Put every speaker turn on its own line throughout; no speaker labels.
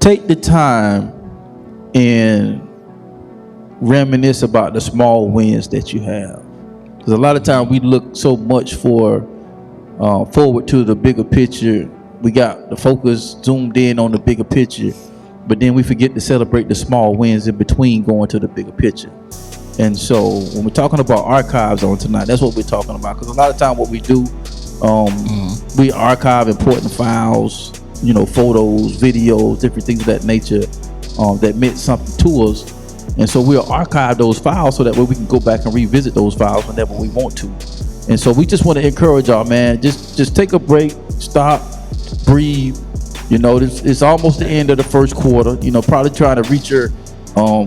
take the time and reminisce about the small wins that you have. Because a lot of times we look so much forward to the bigger picture. We got the focus zoomed in on the bigger picture, but then we forget to celebrate the small wins in between going to the bigger picture. And so when we're talking about archives on tonight, that's what we're talking about. Because a lot of time what we do, we archive important files, photos, videos, different things of that nature that meant something to us. And so we'll archive those files so that way we can go back and revisit those files whenever we want to. And so we just want to encourage y'all, man, just take a break, stop, breathe. It's almost the end of the first quarter. Probably trying to reach your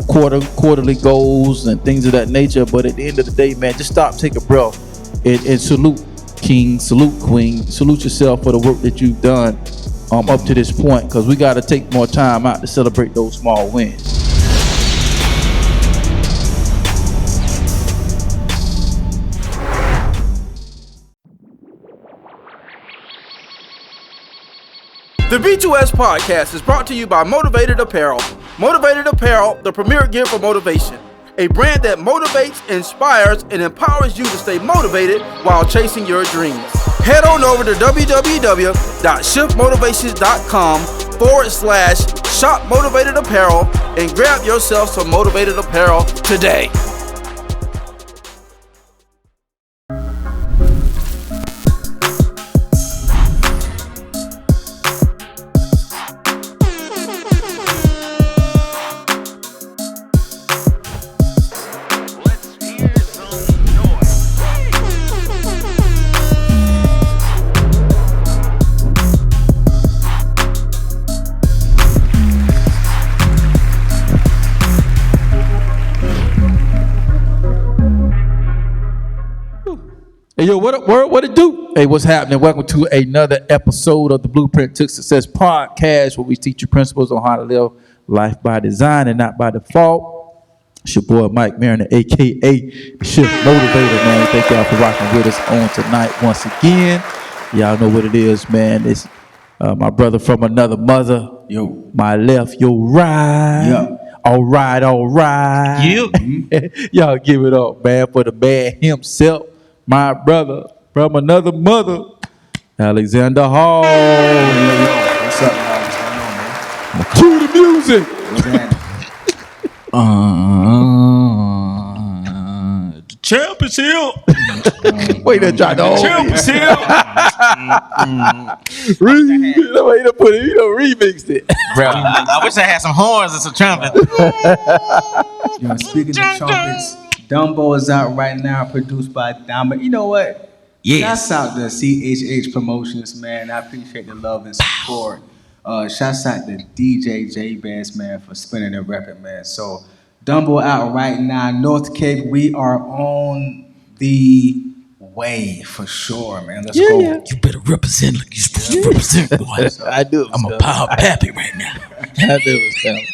quarterly goals and things of that nature. But at the end of the day, man, just stop, take a breath, and salute King, salute Queen, salute yourself for the work that you've done up to this point, because we got to take more time out to celebrate those small wins.
The B2S Podcast is brought to you by Motivated Apparel. Motivated Apparel, the premier gear for motivation. A brand that motivates, inspires, and empowers you to stay motivated while chasing your dreams. Head on over to www.shiftmotivations.com/shop Motivated Apparel and grab yourself some Motivated Apparel today.
Hey, yo, what it do? Hey, what's happening? Welcome to another episode of the Blueprint to Success Podcast, where we teach you principles on how to live life by design and not by default. It's your boy, Mike Mariner, a.k.a. Shift Motivator, man. Thank y'all for rocking with us on tonight once again. Y'all know what it is, man. It's my brother from another mother.
Yo.
My left, your right.
Yeah.
All right.
Yep.
Y'all give it up, man, for the man himself. My brother from another mother, Alxndr Hall.
What's up, y'all? What's going on, man?
Cue the music.
What's that?
The champ is here.
Wait to try to
Champ is here.
remixed it.
Bro, I wish I had some horns and some trumpets.
Speaking of trumpets, Dumbo is out right now, produced by Diamond. You know what?
Yes.
Shouts out to CHH Promotions, man. I appreciate the love and support. Shouts out to DJ J-Bass, man, for spinning the record, man. So, Dumbo out right now. North Cape, we are on the way for sure, man. Let's go.
Yeah.
You better represent like you're supposed to represent, boy.
I do.
I'm a power pappy right now.
I knew it was coming.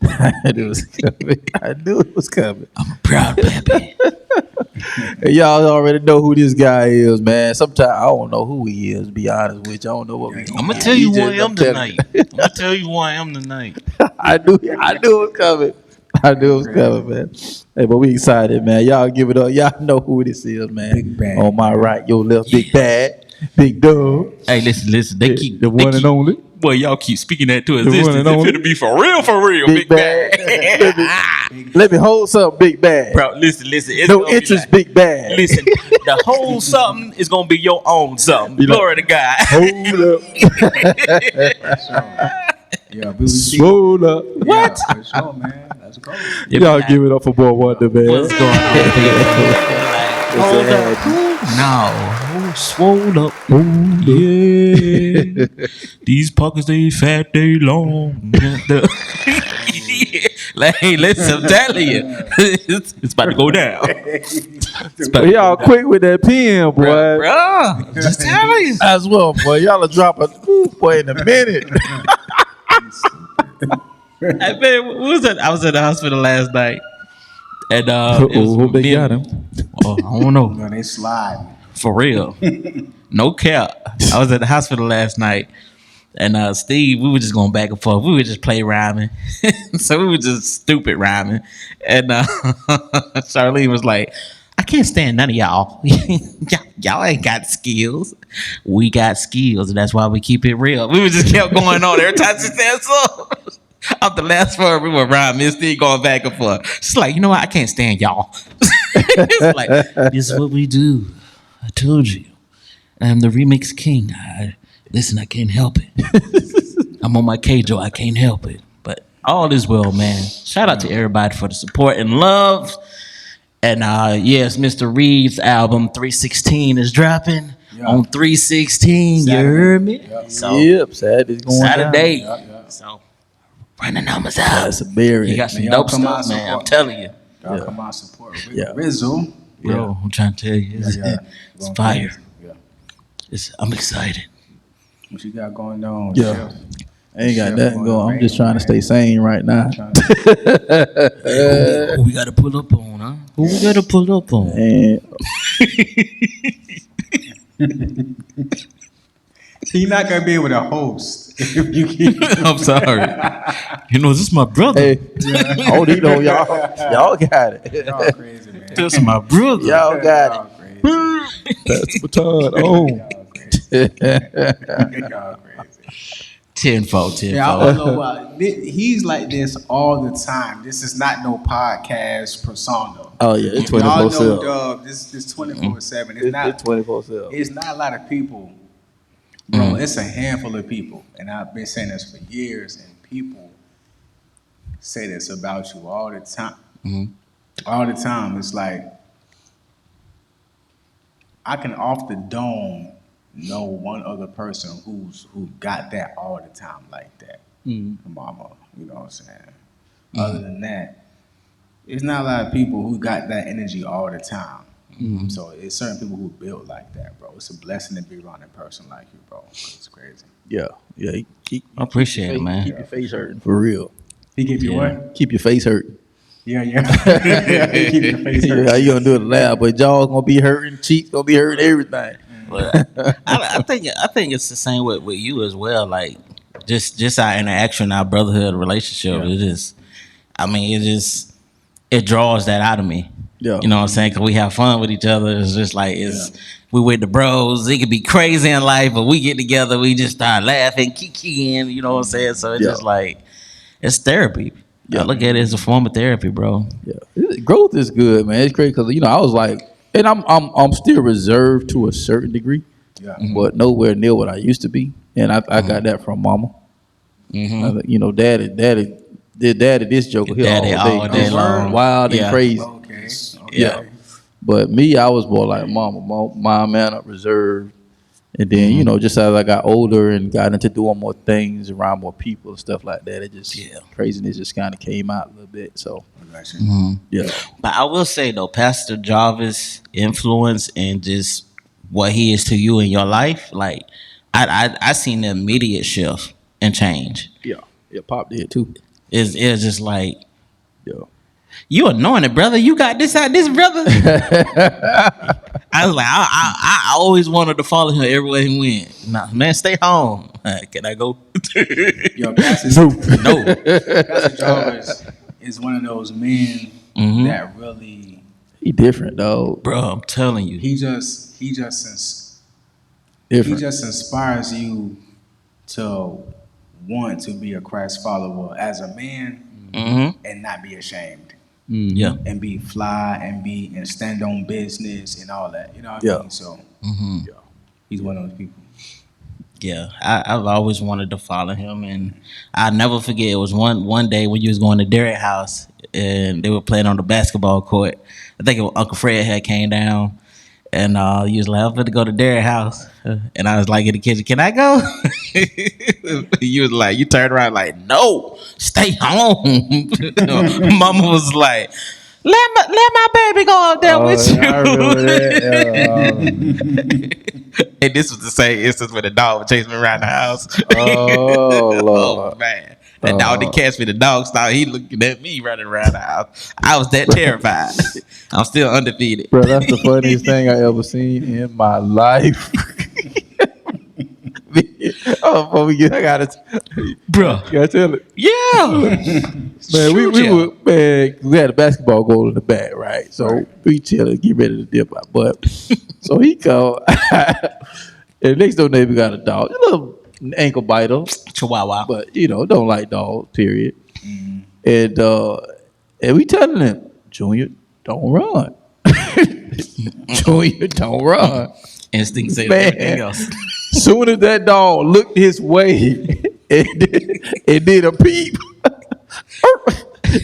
I knew it was coming.
I'm a proud pappy.
Hey, y'all already know who this guy is, man. Sometimes I don't know who he is, to be honest with you. I don't know what we
I'm gonna tell you who I am tonight.
I knew it was coming. Man. Hey, but we excited, man. Y'all give it up. Y'all know who this is, man.
Big Bad.
On my right, your left, Big Bad, Big Dub.
Hey, listen. They keep
the one and only.
Boy, y'all keep speaking that to
one
existence.
and only.
It's gonna be for real, Big Bad.
Let me hold something, Big Bad.
Bro, listen. It's
No
gonna be
interest,
like-
Big Bad.
Listen, the whole something is gonna be your own something.
You know-
Glory to God.
Hold up.
Yeah, we
Swole up.
What?
Yeah, for sure, man. Let's go.
Y'all give it up for Boy Wonda, man.
What's going on here? Hold up. No. Swole up. Yeah. These pockets, they fat, they long. Like, hey, listen, I'm telling you. It's about to go down.
Y'all quick with that pen, boy.
Bruh, just telling you.
As well, boy. Y'all will drop a boy in a minute.
Hey, man, what was that? I was at the hospital last night. And
Hope they got him.
Oh, I don't know.
No, they slide.
For real. No cap. I was at the hospital last night And Steve, we were just going back and forth. We would just play rhyming. So we were just stupid rhyming. And Charlene was like, I can't stand none of y'all. Y'all ain't got skills. We got skills, and that's why we keep it real. We just kept going on every time she said so. Up the last word, we were rhyming, still going back and forth. She's like, you know what? I can't stand y'all. It's like, this is what we do. I told you. I'm the remix king. Listen, I can't help it. I'm on my K-Joe. I can't help it. But all is well, man. Shout out to everybody for the support and love. And yes, Mr. Reed's album 316 is dropping on 316. Saturday. You heard me?
Yep. So, Saturday's going
Saturday.
Down.
So run the numbers out.
That's a berry.
You got some dope stuff, man. I'm telling you.
Y'all come out support Rizzo.
Bro, I'm trying to tell you, it's fire. I'm excited.
What you got going on?
Yeah.
Chef?
I ain't got nothing going. I'm just trying to stay sane right now.
Who we got to pull up on, huh? Who we got to pull up on?
He's not gonna be able to host if you keep.
I'm sorry. You know, this is my brother.
Hey, oh, you know, y'all got it.
Y'all crazy, man.
This is my brother.
Y'all got it. That's the baton.
Y'all crazy.
Tenfold.
Yeah, I don't know why. He's like this all the time. This is not no podcast persona.
Oh yeah, it's 24/7.
Y'all know, Dub. This 24/7. It's
24/7.
It's not a lot of people, bro. It's a handful of people, and I've been saying this for years. And people say this about you all the time. All the time. It's like I can off the dome know one other person who got that all the time like that. Mama, you know what I'm saying? Other than that, it's not a lot of people who got that energy all the time. So it's certain people who built like that, bro. It's a blessing to be around a person like you, bro. It's crazy.
Yeah.
I appreciate it, man.
Keep your face hurting for real.
He keep you what?
Keep your face hurting.
Yeah. Keep your face hurting.
How you gonna do it loud? But y'all gonna be hurting, cheeks gonna be hurting, everything.
But I think it's the same with you as well. Like just our interaction, our brotherhood relationship. It draws that out of me.
Yeah.
You know what I'm saying? Because we have fun with each other. It's just like we with the bros. It could be crazy in life, but we get together. We just start laughing, kikiing. You know what I'm saying? So it's just like it's therapy. I look at it as a form of therapy, bro.
Yeah, growth is good, man. It's great because I was like. And I'm still reserved to a certain degree, but nowhere near what I used to be. And I got that from mama. Daddy did this joker here all day long, wild and crazy.
Okay.
Yeah. But me, I was more like mama, man, up reserved. And then, just as I got older and got into doing more things around more people and stuff like that, it just craziness just kind of came out a little bit. So, yeah.
But I will say though, Pastor Jarvis' influence and just what he is to you in your life, like I seen the immediate shift and change.
Yeah, Pop did too.
It's just like, you anointed, brother. You got this out, this brother. I was like, I always wanted to follow him everywhere he went. Nah, man, stay home. Can I go?
Pastor Jarvis is one of those men that really
he different, though,
bro. I'm telling you,
he just inspires you to want to be a Christ follower as a man and not be ashamed. And be fly and stand on business and all that. You know what I mean? So he's one of those people.
Yeah, I've always wanted to follow him, and I'll never forget. It was one day when you was going to Derrick House, and they were playing on the basketball court. I think Uncle Fred had came down, and he was like, "I'm going to go to Derrick House," and I was like in the kitchen, "Can I go?" You was like, you turned around like, "No, stay home." Mama was like, Let my baby go up there with you.
I remember that.
And this was the same instance where the dog would chase me around the house.
Oh, Lord.
Oh, man. That dog didn't catch me. The dog started, he looking at me running around the house. I was that terrified. I'm still undefeated.
Bro, that's the funniest thing I ever seen in my life. before we get, I gotta tell it.
Yeah.
Man, we had a basketball goal in the back, right? So we chilling, get ready to dip out. But so he called, and next door neighbor got a dog, a little ankle biter,
Chihuahua.
but don't like dogs. Period. And we telling him, Junior, don't run. Junior, don't run.
Instinct said
Man.
everything else.
Soon as that dog looked his way and did a peep,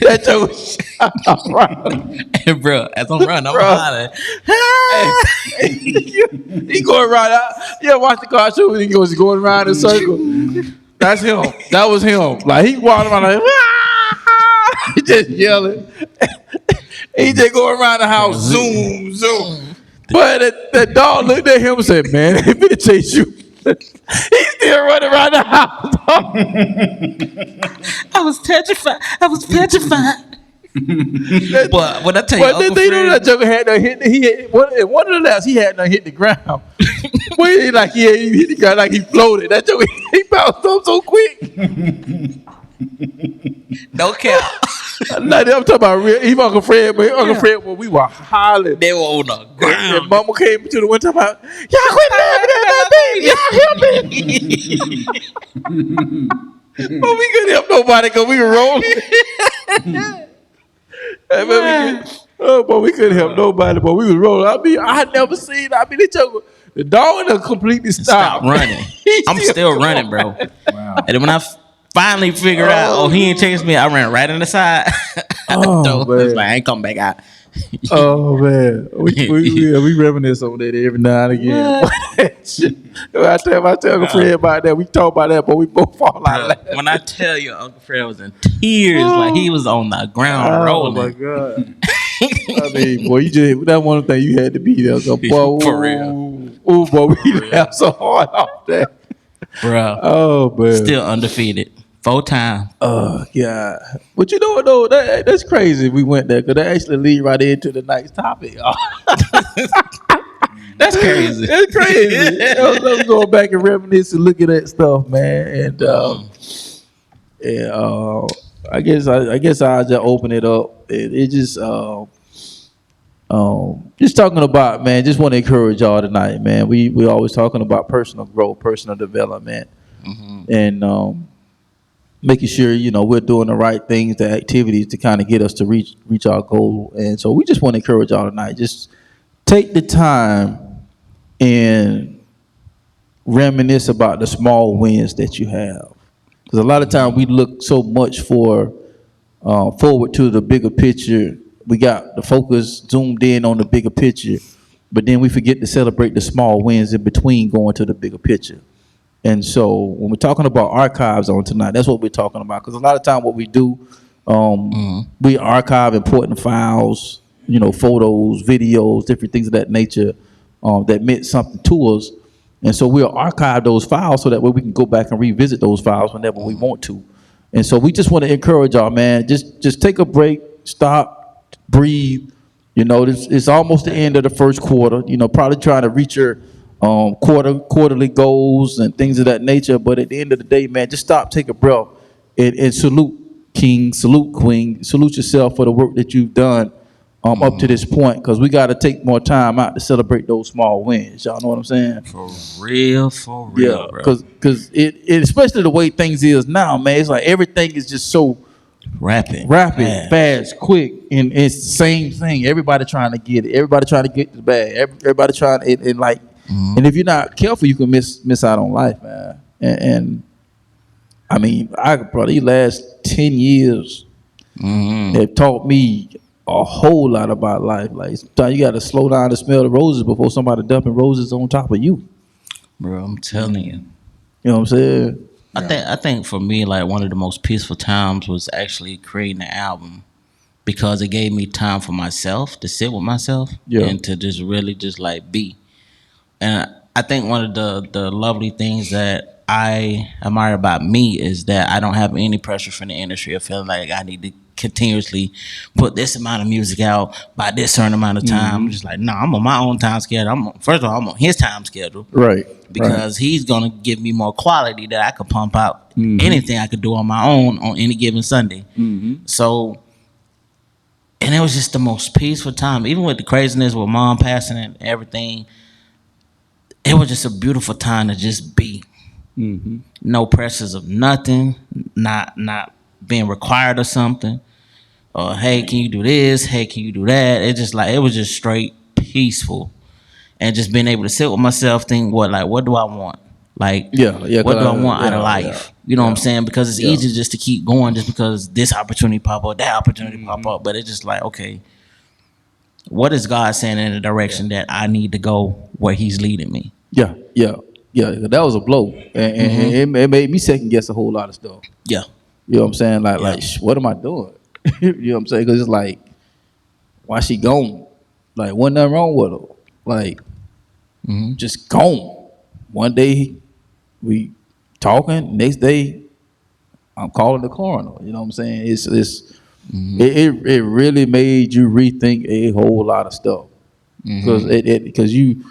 that joke shot around.
And bro, as I'm running, I'm hollering.
He going right out. Yeah, watch the cartoon. He goes going around in a circle. That's him. That was him. Like he walking around like, he just yelling. He just going around the house, zoom, zoom. But that dog looked at him and said, "Man, they finna chase you." He's still running around the house.
I was petrified. But when I tell you,
But
Uncle
they know
Fred,
that joker had no hit. One of the laps he had no hit the ground. He hit the ground like he floated. That joker he bounced up so quick.
no cap.
I'm talking about real. Even Uncle Fred, but Uncle Fred, when we were hollering,
They were on the
and
ground.
Mama came to the window about, y'all quit laughing at that baby. Y'all help me. But we couldn't help nobody because we were rolling. But we couldn't help nobody. But we was rolling. I had never seen. The dog done completely stopped.
Stop running. I'm still running, bro.
Wow.
And then when I finally figured out, he ain't chased me, I ran right in the side.
Oh,
It's
man.
like, I ain't coming back out.
Oh man, we reminisce on that every now and again. I tell Uncle Fred about that. We talk about that, but we both fall out laughing.
When I tell you, Uncle Fred was in tears, like he was on the ground rolling.
Oh my god! I mean, boy, that one thing you had to be there. So, boy,
For real.
Oh boy, we laughed so hard off that.
Bro,
Oh man,
still undefeated. 4 times.
Oh yeah, but you know what though? That's crazy. We went there because that actually lead right into the next topic.
That's crazy.
It's crazy. Let's go back and reminisce and look at that stuff, man. And I guess I'll just open it up. It just talking about, man. Just want to encourage y'all tonight, man. We always talking about personal growth, personal development, and making sure we're doing the right things, the activities to kind of get us to reach our goal. And so we just want to encourage y'all tonight. Just take the time and reminisce about the small wins that you have, because a lot of times we look so much forward to the bigger picture. We got the focus zoomed in on the bigger picture, but then we forget to celebrate the small wins in between going to the bigger picture. And so when we're talking about archives on tonight, that's what we're talking about. Because a lot of time what we do, we archive important files, photos, videos, different things of that nature that meant something to us. And so we'll archive those files so that way we can go back and revisit those files whenever we want to. And so we just want to encourage y'all, man, just take a break, stop, breathe. It's almost the end of the first quarter. Probably trying to reach your quarterly goals and things of that nature. But at the end of the day, man, just stop, take a breath, and salute King, salute Queen, salute yourself for the work that you've done up to this point, because we got to take more time out to celebrate those small wins. Y'all know what I'm saying?
For real,
Yeah,
bro.
because it especially the way things is now, man. It's like everything is just so
Rapid,
fast, quick, and it's the same thing. Everybody trying to get it. Everybody trying to get the bag. Everybody trying to, and if you're not careful, you can miss out on life, man. And I mean, I could probably last 10 years have taught me a whole lot about life. Like sometimes you got to slow down to smell the roses before somebody dumping roses on top of you.
bro. I'm telling you.
You know what I'm saying?
I think for me, like one of the most peaceful times was actually creating an album, because it gave me time for myself to sit with myself and to just really just like be. And I think one of the lovely things that I admire about me is that I don't have any pressure from the industry of feeling like I need to continuously put this amount of music out by this certain amount of time. I'm just like, no, I'm on my own time schedule. First of all, I'm on his time schedule.
Right.
Because he's gonna give me more quality that I could pump out anything I could do on my own on any given Sunday. So, and it was just the most peaceful time, even with the craziness with mom passing and everything. It was just a beautiful time to just be. No pressures of nothing, not being required of something. Or hey, can you do this? Hey, can you do that? It just like it was just straight peaceful. And just being able to sit with myself, think what do I want? Like, what do I want out of life? You know what I'm saying? Because it's easy just to keep going just because this opportunity pop up, that opportunity pop up. But it's just like, okay, what is God saying in the direction that I need to go where he's leading me?
Yeah. That was a blow. And it made me second guess a whole lot of stuff.
Yeah.
You know what I'm saying? Like what am I doing? You know what I'm saying? Because it's like, why she gone? Like, wasn't nothing wrong with her. Like, just gone. One day we talking, next day I'm calling the coroner. You know what I'm saying? It really made you rethink a whole lot of stuff because you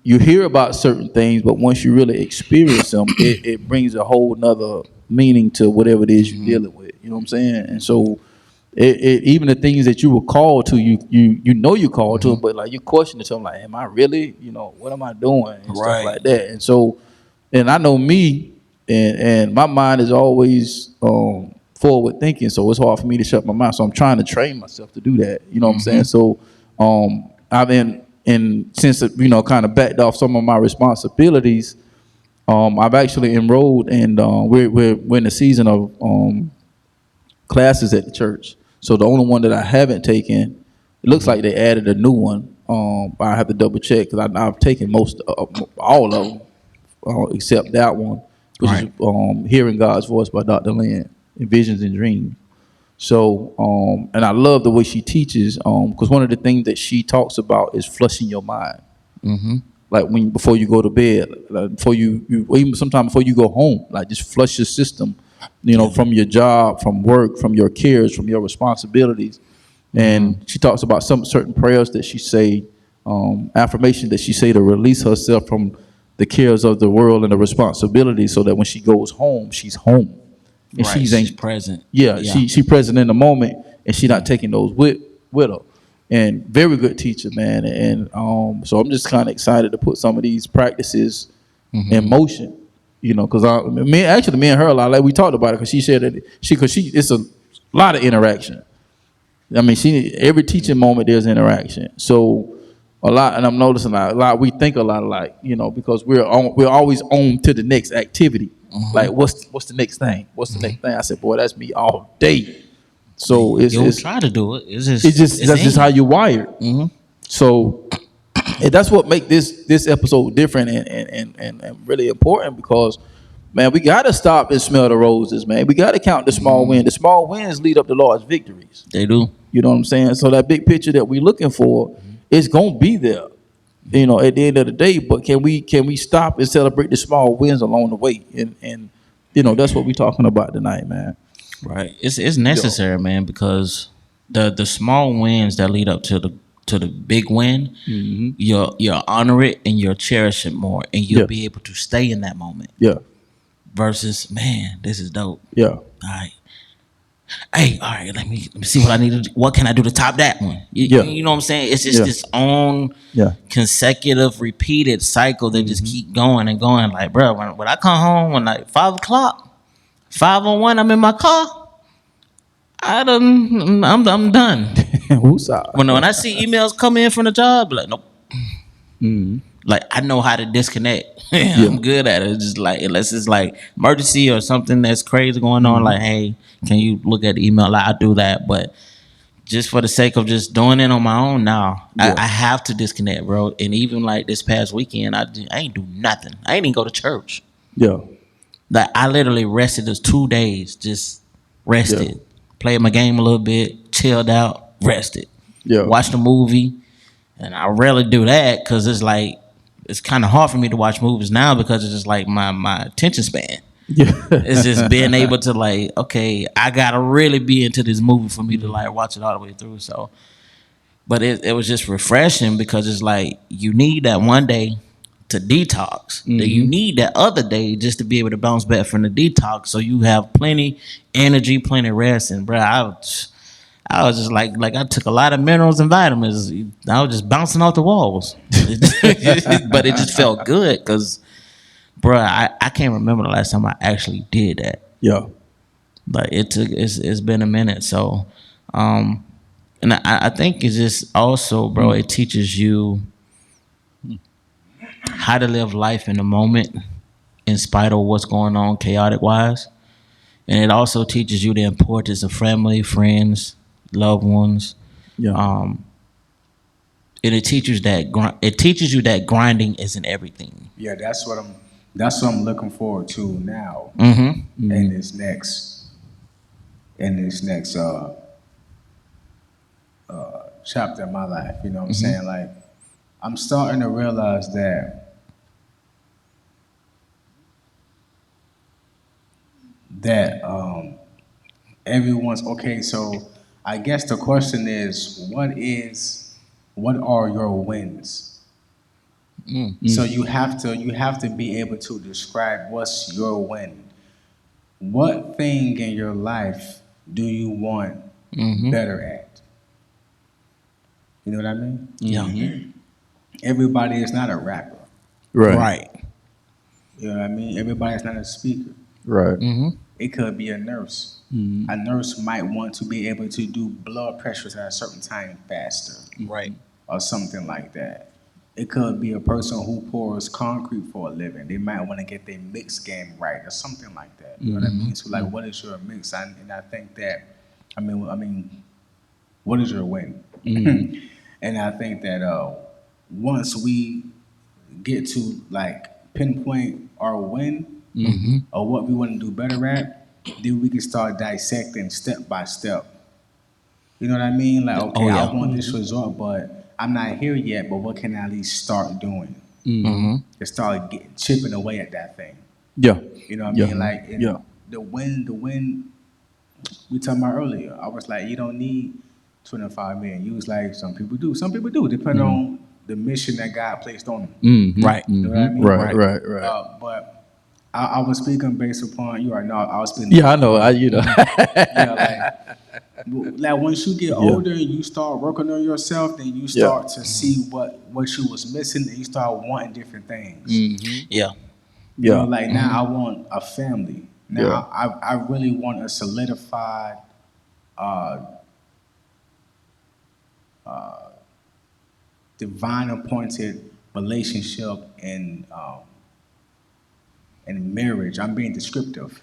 hear about certain things, but once you really experience them, it brings a whole nother meaning to whatever it is you're dealing with. You know what I'm saying? And so. Even the things that you were called to, you know you called to, but like you question it, so I'm like, am I really? You know, what am I doing? And stuff like that. And so, and I know me, and my mind is always forward thinking, so it's hard for me to shut my mind. So I'm trying to train myself to do that. You know what I'm saying? So I've been since kind of backed off some of my responsibilities. I've actually enrolled, and we're in the season of classes at the church. So the only one that I haven't taken, it looks like they added a new one. I have to double check because I've taken all of them except that one, which is Hearing God's Voice by Dr. Lynn in Visions and Dreams. So, and I love the way she teaches because one of the things that she talks about is flushing your mind. Like before you go to bed, like before you even sometimes before you go home, like just flush your system. From your job, from work, from your cares, from your responsibilities. And she talks about some certain prayers that she say, affirmations that she say to release herself from the cares of the world and the responsibilities so that when she goes home, she's home. And she's
present.
Yeah. She present in the moment and she not taking those with her. And very good teacher, man. And so I'm just kind of excited to put some of these practices in motion. Because me and her a lot. Like we talked about it, because she said that it's a lot of interaction. I mean, every teaching moment there's interaction. So a lot, and I'm noticing a lot. We think a lot alike, because we're always on to the next activity. Like what's the next thing? What's the next thing? I said, boy, that's me all day. So it's
try to do it.
That's just how you're wired. So. And that's what make this episode different and really important because, man, we got to stop and smell the roses, man. We got to count the small wins. The small wins lead up to large victories.
They do.
You know what I'm saying? So that big picture that we're looking for is going to be there, at the end of the day. But can we stop and celebrate the small wins along the way? And that's what we're talking about tonight, man.
Right. It's necessary, man, because the small wins that lead up to the big win, you'll honor it and you'll cherish it more, and you'll be able to stay in that moment. Yeah. Versus, man, this is dope. Yeah. All right. Hey, all right. Let me see what I need to do. What can I do to top that one? You know what I'm saying? It's just this own consecutive, repeated cycle that just keep going and going. Like, bro, when I come home when like 5 o'clock, 5:01, I'm in my car. I'm done. When I see emails come in from the job, like nope. Like I know how to disconnect. I'm good at it. It's just like unless it's like emergency or something that's crazy going on, like hey, can you look at the email? Like I do that, but just for the sake of just doing it on my own now, I have to disconnect, bro. And even like this past weekend, I ain't do nothing. I ain't even go to church. Yeah, like I literally rested those 2 days, just rested. Played my game a little bit, chilled out, rested. Watched a movie, and I rarely do that because it's like it's kind of hard for me to watch movies now because it's just like my attention span.
Yeah.
It's just being able to like, okay, I gotta really be into this movie for me to like watch it all the way through. So, but it was just refreshing because it's like you need that one day to detox. Then you need that other day just to be able to bounce back from the detox, so you have plenty energy, plenty rest. And bro, I was just like I took a lot of minerals and vitamins. I was just bouncing off the walls, but it just felt good because, bro, I can't remember the last time I actually did that.
Yeah.
Like it's been a minute. So, and I think it's just also, bro, it teaches you how to live life in the moment in spite of what's going on chaotic wise. And it also teaches you the importance of family, friends, loved ones.
Yeah.
And it teaches you that grinding isn't everything.
Yeah, that's what I'm looking forward to now. In this next chapter of my life. You know what I'm saying? Like, I'm starting to realize that everyone's okay. So I guess the question is, what are your wins? So you have to be able to describe what's your win. What thing in your life do you want better at? You know what I mean?
Yeah.
Everybody is not a rapper.
Right.
You know what I mean? Everybody is not a speaker.
Right.
It could be a nurse. A nurse might want to be able to do blood pressures at a certain time faster.
Right.
Or something like that. It could be a person who pours concrete for a living. They might want to get their mix game right or something like that. You know what I mean? So like, what is your mix? And I think that, I mean, what is your win? And I think that once we get to like pinpoint our win or what we want to do better at, then we can start dissecting step by step. You know what I mean? Like, okay, I want this result, but I'm not here yet, but what can I at least start doing? To start chipping away at that thing.
Yeah.
You know what I mean? Like, the win we talked about earlier, I was like, you don't need 25 million. You was like, some people do, depending on the mission that God placed on them.
Right.
You know what I mean?
Right.
But I was speaking based upon you. I know I was speaking.
Yeah, I know.
Like once you get older and you start working on yourself, then you start to see what you was missing, and you start wanting different things.
Yeah.
You know, like now I want a family. Now I really want a solidified divine appointed relationship and marriage. I'm being descriptive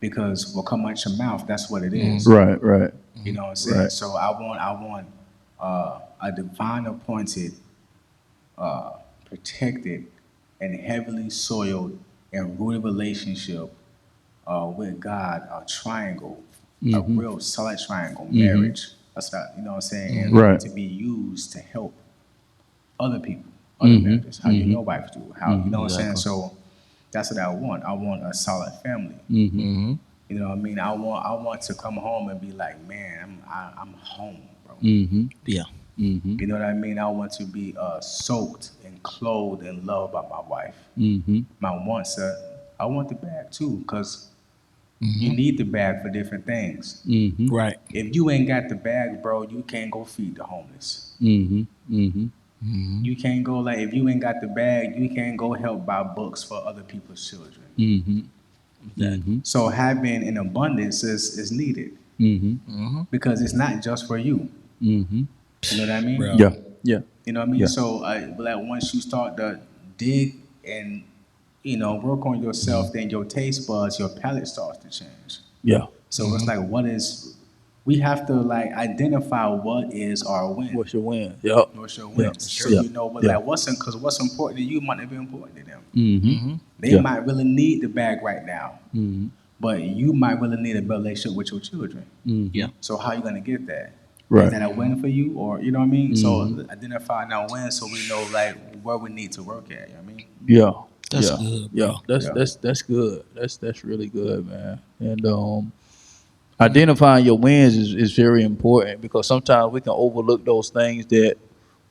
because what come out your mouth, that's what it is.
Right.
You know what I'm saying?
Right.
So I want a divine appointed, protected, and heavily soiled and rooted relationship with God, a triangle, a real solid triangle, marriage. That's not, you know what I'm saying? And to be used to help other people, other marriages, how your wife do, how, you know what I'm saying? So that's what I want. I want a solid family. You know what I mean? I want to come home and be like, man, I'm home, bro.
Yeah.
You know what I mean? I want to be soaked and clothed and loved by my wife. My wants, I want the bag too, because you need the bag for different things.
Right.
If you ain't got the bag, bro, you can't go feed the homeless. You can't go, like, if you ain't got the bag, you can't go help buy books for other people's children. So having an abundance is needed because it's not just for you. You know what I mean?
Yeah.
You know what I mean?
Yeah.
So like once you start to dig and work on yourself, then your taste buds, your palate starts to change.
Yeah.
So it's like, we have to like identify what is our win.
What's your win? Yep.
What's your win? So you know what, like what's important to you might not be important to them. They might really need the bag right now, but you might really need a better relationship with your children.
Yeah.
So how you gonna get that?
Right.
Is that a win for you, or you know what I mean? So identifying our win, so we know like where we need to work at. You know what I mean?
Yeah.
That's
yeah,
good,
yeah.
bro.
That's good. That's really good, man. And identifying your wins is very important because sometimes we can overlook those things that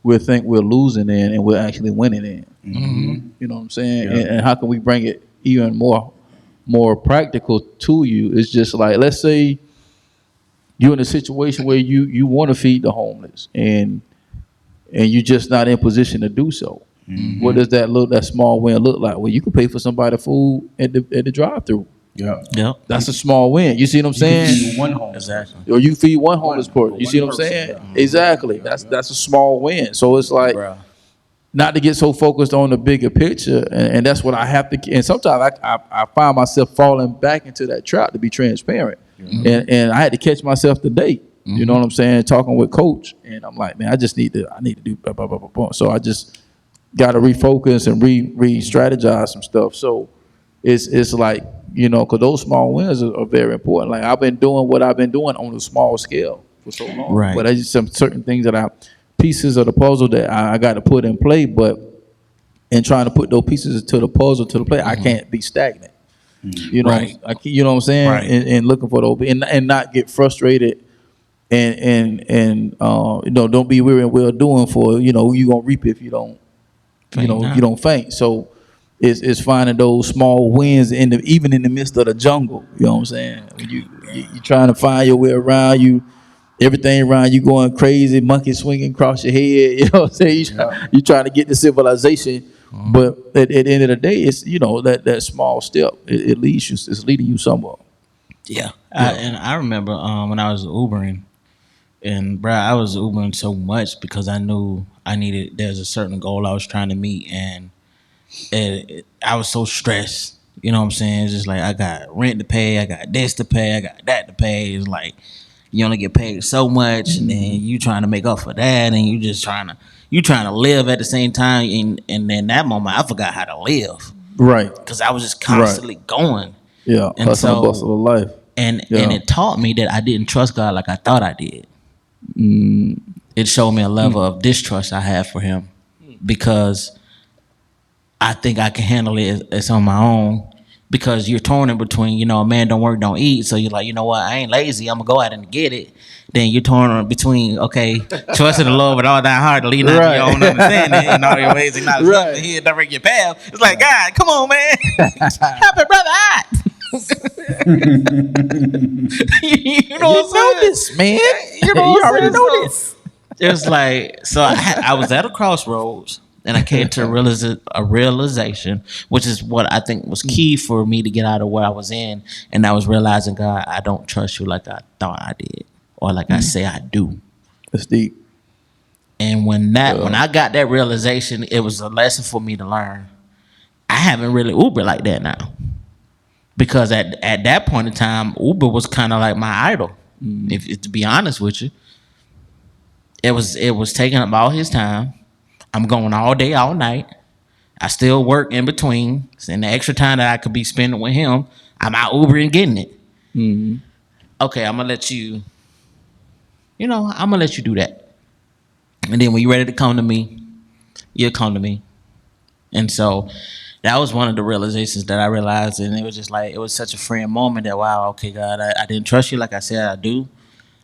we think we're losing in and we're actually winning in.
Mm-hmm.
You know what I'm saying?
Yeah.
And how can we bring it even more practical to you? It's just like, let's say you're in a situation where you want to feed the homeless and you're just not in position to do so. What does that small win look like? Well, you can pay for somebody food at the drive-through.
Yeah.
Yep.
That's a small win. You see what I'm
You can
saying?
feed one home.
Exactly.
Or you feed one homeless person.
One
You see what I'm
person,
saying?
yeah.
Exactly. That's a small win. So it's like
Bro.
not to get so focused on the bigger picture, and that's what I have to. And sometimes I find myself falling back into that trap to be transparent, and I had to catch myself today. You know what I'm saying? Talking with coach, and I'm like, man, I need to do blah, blah, blah, blah, blah. So I just got to refocus and re-strategize some stuff. So it's like, because those small wins are very important. Like I've been doing what I've been doing on a small scale for so long,
Right.
but I just some certain things pieces of the puzzle that I got to put in play, but in trying to put those pieces to the puzzle to the play, I can't be stagnant. You know,
Right.
you know what I'm saying?
Right.
And looking for those, and not get frustrated, and don't be weary and well doing, for you gonna reap if you don't,
Faint not.
you don't faint. So it's finding those small wins even in the midst of the jungle. You know what I'm saying? When you trying to find your way around, everything around you going crazy, monkey swinging across your head. You know what I'm saying? You trying to get to civilization, but at the end of the day, it's that small step. It leads you. It's leading you somewhere.
Yeah. And I remember when I was Ubering, and bro, I was Ubering so much because I knew there's a certain goal I was trying to meet, and I was so stressed. You know what I'm saying? It's just like I got rent to pay, I got this to pay, I got that to pay. It's like you only get paid so much, and then you trying to make up for that, and you just trying to live at the same time. And then that moment, I forgot how to live,
Right.
because I was just constantly going.
Yeah.
And
Hustle and
so-
bustle of life.
And
Yeah.
it taught me that I didn't trust God like I thought I did. It showed me a level of distrust I have for Him, because I think I can handle it as on my own. Because you're torn in between, a man don't work, don't eat. So you're like, you know what? I ain't lazy. I'm gonna go out and get it. Then you're torn in between, okay, trust in the Lord with all thy heart, to lean not to your own understanding, in all your ways, and not
Right.
He'll direct your path. It's like, God, come on, man, help it, brother out. You know what I'm saying?
this, man.
You know what I'm
already
saying?
know
So,
this.
It's like, so I was at a crossroads, and I came to a realization, which is what I think was key for me to get out of what I was in. And I was realizing, God, I don't trust you like I thought I did, or like I say I do.
That's deep.
And when I got that realization, it was a lesson for me to learn. I haven't really Uber like that now, because at that point in time, Uber was kind of like my idol. If to be honest with you, it was taking up all his time. I'm going all day, all night. I still work in between, and the extra time that I could be spending with him, I'm out Ubering getting it. Okay, I'm gonna let you. I'm gonna let you do that. And then when you're ready to come to me, you'll come to me. And so that was one of the realizations that I realized, and it was just like, it was such a freeing moment that, wow, okay, God, I didn't trust you like I said I do,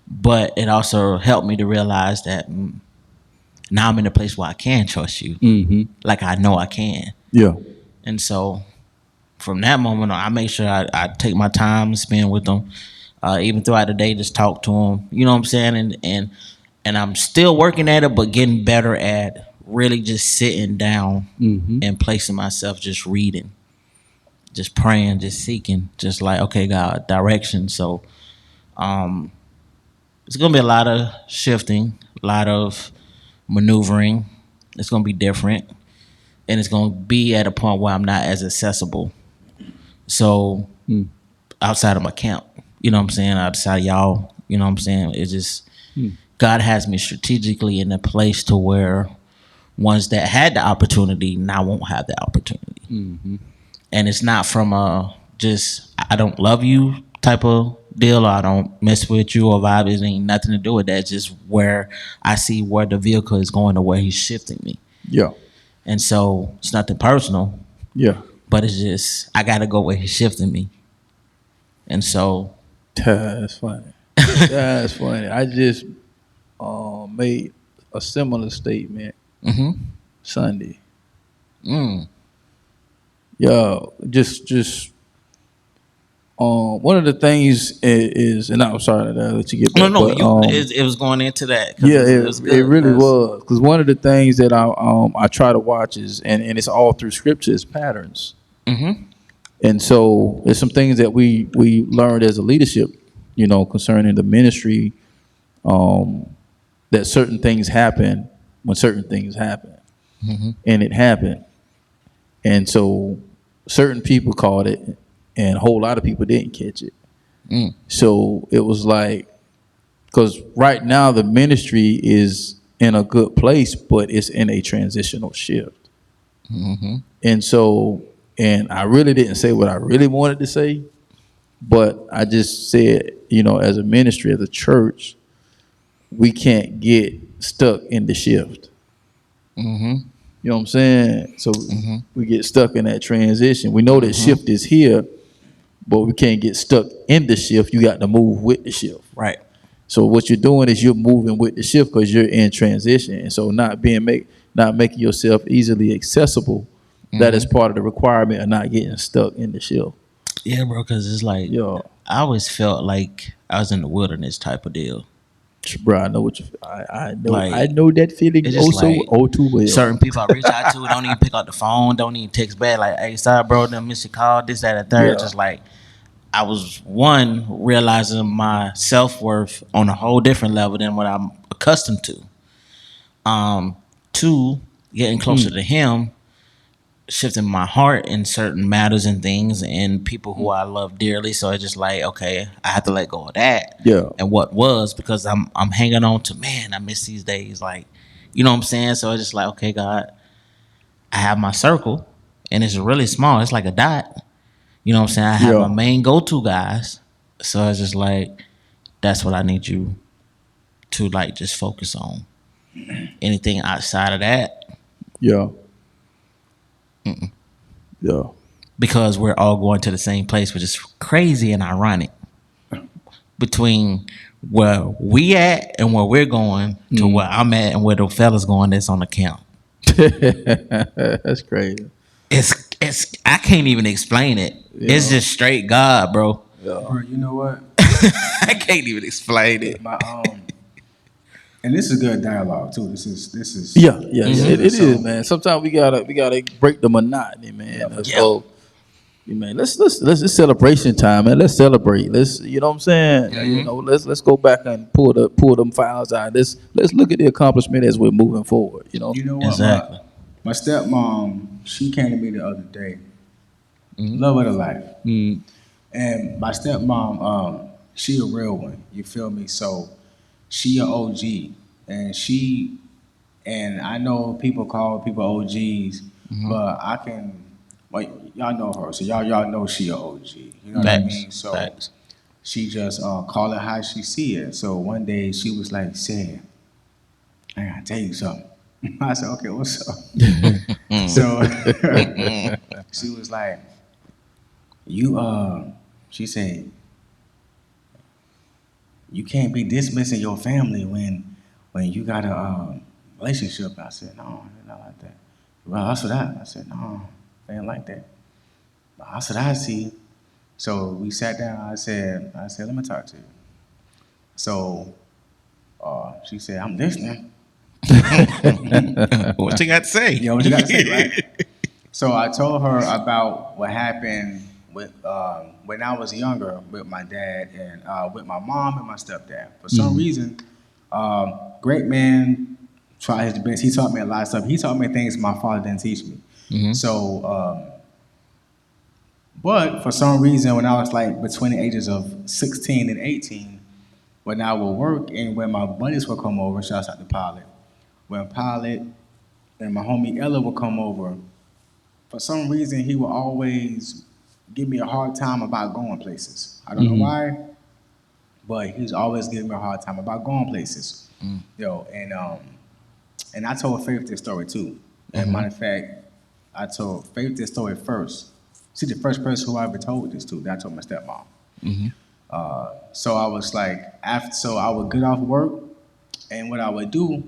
but it also helped me to realize that now I'm in a place where I can trust you, like I know I can.
Yeah.
And so from that moment on, I make sure I take my time to spend with them, even throughout the day, just talk to them. You know what I'm saying? And I'm still working at it, but getting better at really just sitting down and placing myself, just reading, just praying, just seeking, just like, okay, God, direction. So it's going to be a lot of shifting, a lot of maneuvering. It's going to be different. And it's going to be at a point where I'm not as accessible. So outside of my camp, you know what I'm saying? Outside of y'all, you know what I'm saying? It's just, God has me strategically in a place to where ones that had the opportunity now won't have the opportunity. And it's not from a just, I don't love you type of deal, or I don't mess with you, or vibe. It ain't nothing to do with that. It's just where I see where the vehicle is going, or where he's shifting me.
Yeah.
And so it's nothing personal.
Yeah.
But it's just I gotta go where he's shifting me. And so
That's funny. That's funny. I just made a similar statement Sunday. Yeah, just one of the things is, and I'm sorry that I let you get back.
no,
but,
it was going into that. 'Cause
yeah,
it was
it
good,
really
'cause-
was, because one of the things that I try to watch is, and it's all through scripture, is patterns. And so there's some things that we learned as a leadership, concerning the ministry, that certain things happen when certain things happen, and it happened, and so certain people caught it, and a whole lot of people didn't catch it. So it was like, because right now the ministry is in a good place, but it's in a transitional shift. And so, and I really didn't say what I really wanted to say, but I just said, as a ministry, as a church, we can't get stuck in the shift. You know what I'm saying? So we get stuck in that transition. We know that shift is here, but we can't get stuck in the shift. You got to move with the shift.
Right.
So what you're doing is you're moving with the shift because you're in transition. And so not making yourself easily accessible, that is part of the requirement of not getting stuck in the shift.
Yeah, bro, because it's like, I always felt like I was in the wilderness type of deal.
Bro, I know what you. I know.
Like,
I know that feeling
it's just
too well.
Certain people I reach out to don't even pick up the phone, don't even text back. Like, hey, sorry, bro, done missed your call. This, that, and third.
Yeah.
Just like I was realizing my self-worth on a whole different level than what I'm accustomed to. Two, getting closer to him, shifting my heart in certain matters and things and people who I love dearly. So it's just like, okay, I have to let go of that.
Yeah.
And what was, because I'm hanging on to, man, I miss these days. Like, you know what I'm saying? So it's just like, okay, God, I have my circle and it's really small. It's like a dot. You know what I'm saying? I have my main go-to guys. So it's just like, that's what I need you to like just focus on. Anything outside of that.
Yeah. Yeah.
Because we're all going to the same place, which is crazy and ironic. Between where we at and where we're going to where I'm at and where the fella's going that's on the camp.
That's crazy.
It's I can't even explain it. Yeah. It's just straight God, bro.
Yeah. Bro, you know what?
I can't even explain it.
And this is good dialogue too. This is
It is, man. Sometimes we gotta break the monotony, man. So, man, let's it's celebration time, man. Let's celebrate. You know what I'm saying? Let's go back and pull them files out. Let's look at the accomplishment as we're moving forward. You know
what?
Exactly.
My stepmom, she came to me the other day. Love of the life. And my stepmom, she a real one. You feel me? So she an OG, and I know people call people OGs, but I can, y'all know her, so y'all know she an OG. You know what I mean? So she just call it how she see it. So one day she was like, "Sam, I gotta tell you something." I said, "Okay, what's up?" So she was like, she said, "You can't be dismissing your family when you got a relationship." I said, "No, not like that." "Well, that's what I said, "No, they ain't like that." But that's what I see. So we sat down. I said, "Let me talk to you." So she said, "I'm listening."
What you got to say?
Yeah, what you got to say, right? So I told her about what happened with when I was younger with my dad and with my mom and my stepdad. For some reason, great man, tried his best. He taught me a lot of stuff. He taught me things my father didn't teach me. So, but for some reason, when I was like between the ages of 16 and 18, when I would work and when my buddies would come over, shouts out to Pilot, when Pilot and my homie Ella would come over, for some reason, he would always give me a hard time about going places. I don't know why, but he's always giving me a hard time about going places. And I told Faith this story too. And matter of fact, I told Faith this story first. She's the first person who I ever told this to. That I told my stepmom. So I was like, so I would get off work, and what I would do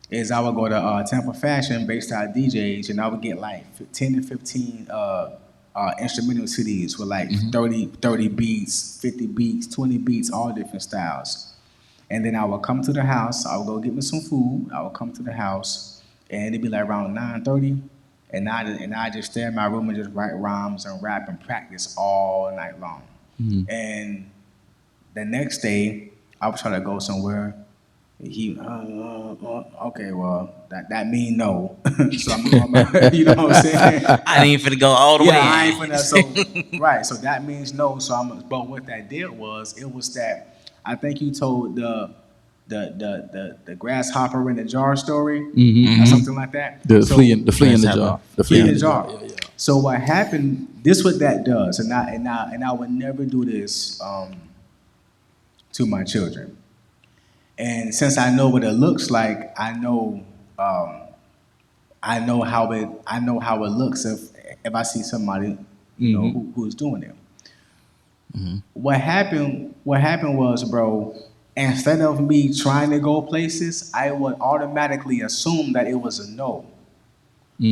is I would go to Tampa Fashion based out DJs, and I would get like 10 to 15 instrumental CDs with like 30 beats, 50 beats, 20 beats, all different styles. And then I would come to the house. I would go get me some food. I would come to the house, and it'd be like around 9:30, and I just stay in my room and just write rhymes and rap and practice all night long. And the next day, I was trying to go somewhere. He, okay, well, that mean no. So I'm, you know what I'm saying?
I ain't finna go all the way.
I ain't finna. So right, so that means no. So but what that did was, it was that I think you told the grasshopper in the jar story, or something like that.
The flea in the jar.
The flea in the jar. Yeah. So what happened? This what that does, and I would never do this to my children. And since I know what it looks like, I know how it looks if I see somebody, you know, who is doing it. What happened was, bro, instead of me trying to go places, I would automatically assume that it was a no.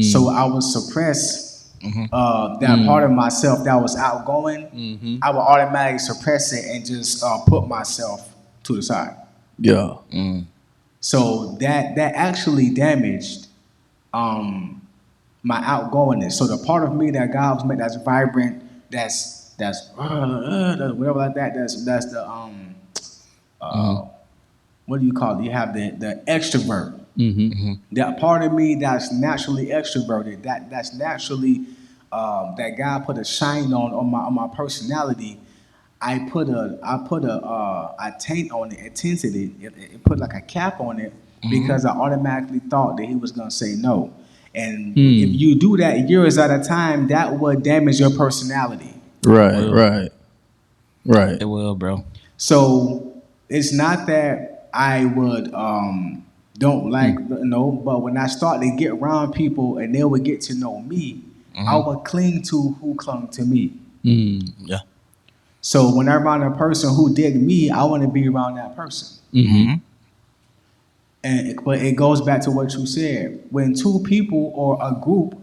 So I would suppress that part of myself that was outgoing. I would automatically suppress it and just put myself to the side.
Yeah.
So that actually damaged my outgoingness. So the part of me that God was made that's vibrant, that's whatever like that. That's the what do you call it? You have the extrovert. That part of me that's naturally extroverted. That's naturally that God put a shine on my personality. I put a taint on it, it tinted it. It put like a cap on it because I automatically thought that he was gonna say no. And if you do that years at a time, that would damage your personality.
Right.
It will, bro.
So it's not that I would don't like but when I start to get around people and they would get to know me, I would cling to who clung to me.
Yeah.
So when I'm around a person who dig me, I want to be around that person. But it goes back to what you said. When two people or a group,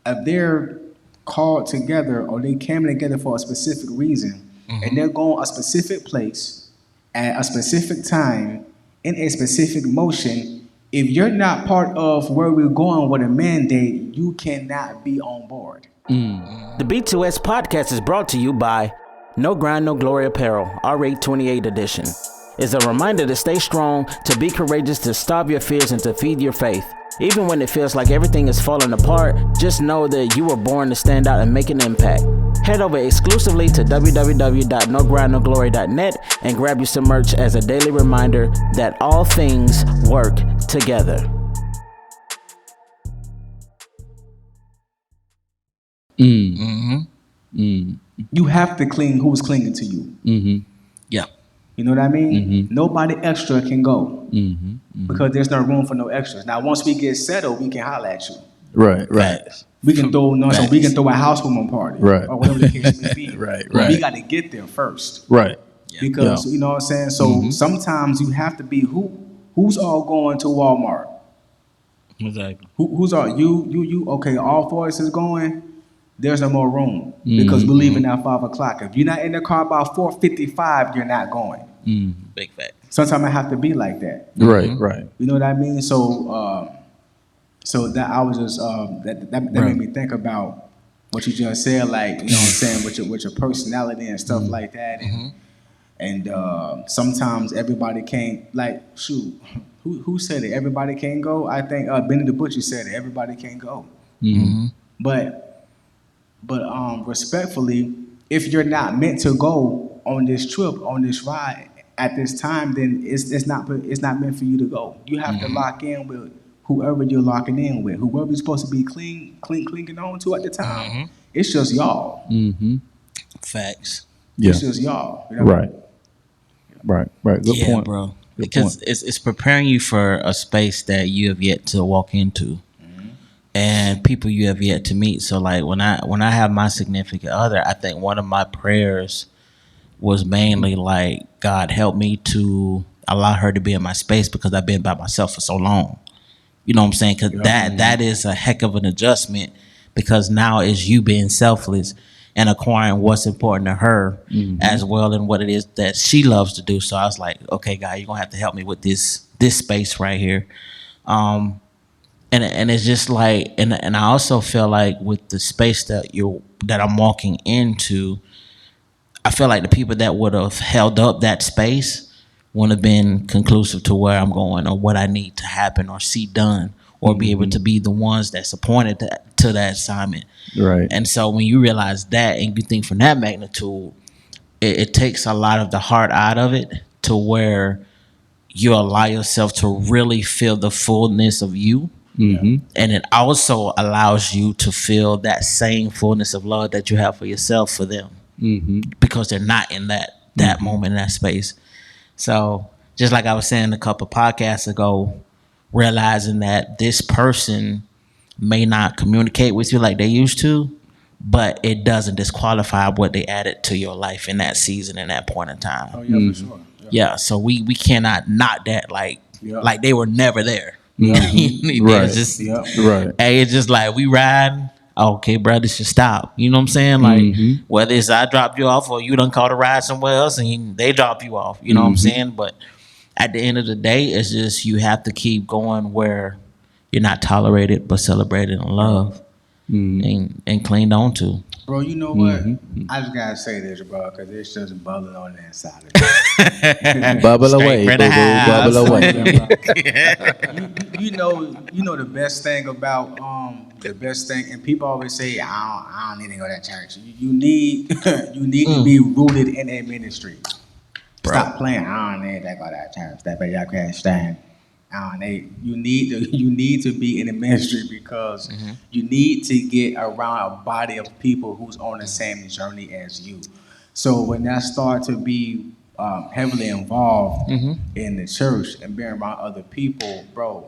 if they're called together or they came together for a specific reason, and they're going a specific place at a specific time in a specific motion, if you're not part of where we're going with a mandate, you cannot be on board.
The B2S Podcast is brought to you by No Grind, No Glory Apparel, R8 28 edition. It's a reminder to stay strong, to be courageous, to stop your fears, and to feed your faith. Even when it feels like everything is falling apart, just know that you were born to stand out and make an impact. Head over exclusively to www.nogrindnoglory.net and grab you some merch as a daily reminder that all things work together.
You have to cling who's clinging to you.
Yeah.
You know what I mean? Nobody extra can go because there's no room for no extras. Now, once we get settled, we can holler at you.
Right.
We can throw a housewarming party, or whatever the case may be. But we got to get there first,
Right.
Because you know what I'm saying. So sometimes you have to be who's all going to Walmart.
Exactly.
Who's all you? Okay, all four of us is going. There's no more room because we're leaving at 5 o'clock. If you're not in the car by 4:55, you're not going.
Big fact.
Sometimes I have to be like that.
Right.
You know what I mean? So that I was just that made me think about what you just said, like, you know what I'm saying, with your personality and stuff like that, and sometimes everybody can't, like, shoot, who said it? Everybody can't go. I think Benny the Butcher said it. Everybody can't go. But respectfully, if you're not meant to go on this trip, on this ride at this time, then it's not meant for you to go. You have to lock in with whoever you're locking in with, whoever you're supposed to be clinging on to at the time. It's just y'all.
Facts.
Yeah.
It's just y'all. You know?
Right. Good point,
bro.
Good
Because
point.
it's preparing you for a space that you have yet to walk into. and people you have yet to meet. So like when I have my significant other, I think one of my prayers was mainly like, God help me to allow her to be in my space, because I've been by myself for so long. You know what I'm saying? Because that is a heck of an adjustment, because now it's you being selfless and acquiring what's important to her as well, and what it is that she loves to do. So I was like, okay, God, you're gonna have to help me with this space right here. And it's just like, and I also feel like with the space that I'm walking into, I feel like the people that would have held up that space wouldn't have been conclusive to where I'm going or what I need to happen or see done, or be able to be the ones that's appointed to that assignment.
Right.
And so when you realize that and you think from that magnitude, it takes a lot of the heart out of it, to where you allow yourself to really feel the fullness of you. And it also allows you to feel that same fullness of love that you have for yourself for them, because they're not in that moment, in that space. So just like I was saying a couple podcasts ago, realizing that this person may not communicate with you like they used to, but it doesn't disqualify what they added to your life in that season, in that point in time.
Oh yeah, for sure.
Yeah, so we cannot knock that like they were never there.
Right.
It's just,
Right.
hey, it's just like we riding. Okay, bro, this should stop. You know what I'm saying? Like whether it's I dropped you off or you done caught a ride somewhere else and they drop you off. You know what I'm saying? But at the end of the day, it's just you have to keep going where you're not tolerated but celebrated and loved and cleaned on to.
Bro, you know what? I just gotta say this, bro, because it's just bubbling on the inside of me.
Bubble away,
from
boo
the
boo.
house.
Bubble away.
you know the best thing about and people always say I don't need to go to that church. You need to be rooted in a ministry.
Bro.
Stop playing. I don't need to go to that church. That way y'all can't stand. You need to be in the ministry, because you need to get around a body of people who's on the same journey as you. So when I start to be heavily involved in the church and being around other people, bro,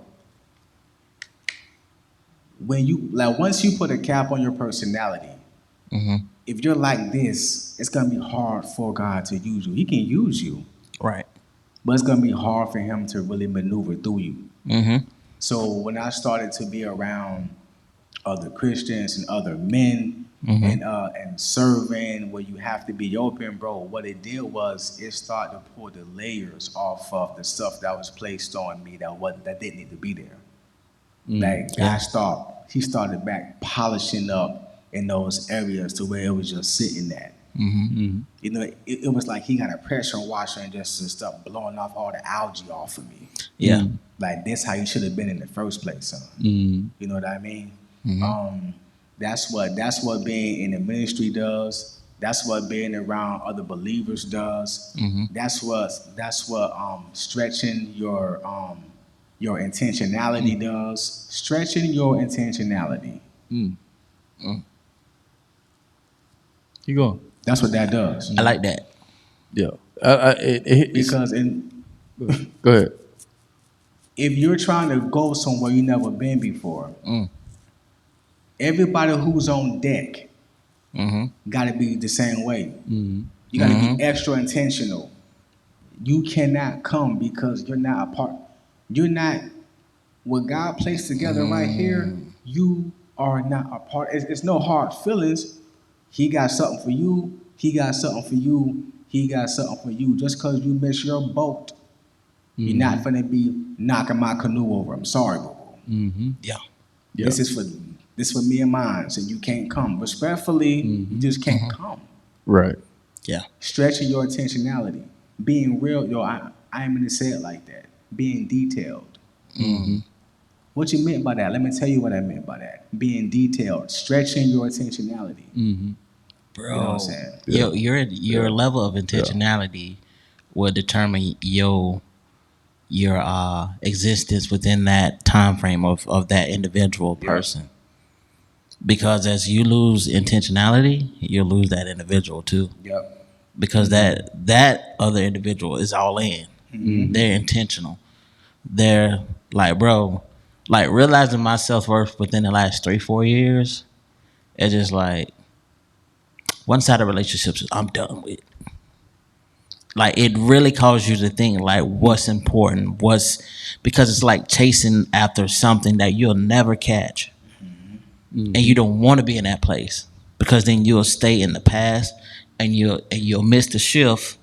when you once you put a cap on your personality, if you're like this, it's gonna be hard for God to use you. He can use you,
Right.
but it's gonna be hard for him to really maneuver through you. So when I started to be around other Christians and other men and serving, where you have to be open, bro, what it did was it started to pull the layers off of the stuff that was placed on me that didn't need to be there. Like he started back polishing up in those areas to where it was just sitting at. You know, it was like he got a pressure washer and just start blowing off all the algae off of me.
Yeah.
Like this how you should have been in the first place, son. You know what I mean? That's what being in the ministry does. That's what being around other believers does. That's what stretching your intentionality does. Stretching your intentionality.
You going?
That's what that does.
I like that.
Yeah.
Because
go ahead.
if you're trying to go somewhere you never been before, everybody who's on deck got to be the same way. You got to be extra intentional. You cannot come because you're not a part. You're not what God placed together right here. You are not a part. It's no hard feelings. He got something for you. He got something for you. He got something for you. Just because you miss your boat, you're not finna be knocking my canoe over. I'm sorry, boo.
Yeah.
This is for me and mine. So you can't come. Respectfully, you just can't come.
Right.
Yeah.
Stretching your intentionality. Being real, I ain't gonna say it like that. Being detailed. What you meant by that? Let me tell you what I meant by that. Being detailed. Stretching your intentionality.
Bro,
You know what I'm saying?
your level of intentionality will determine your existence within that time frame of that individual person. Because as you lose intentionality, you'll lose that individual too.
Yep.
Because that other individual is all in. They're intentional. They're like, bro, like realizing my self-worth within the last 3-4 years, it's just like one side of relationships I'm done with. Like it really causes you to think like what's important, because it's like chasing after something that you'll never catch. And you don't want to be in that place, because then you'll stay in the past and you'll miss the shift,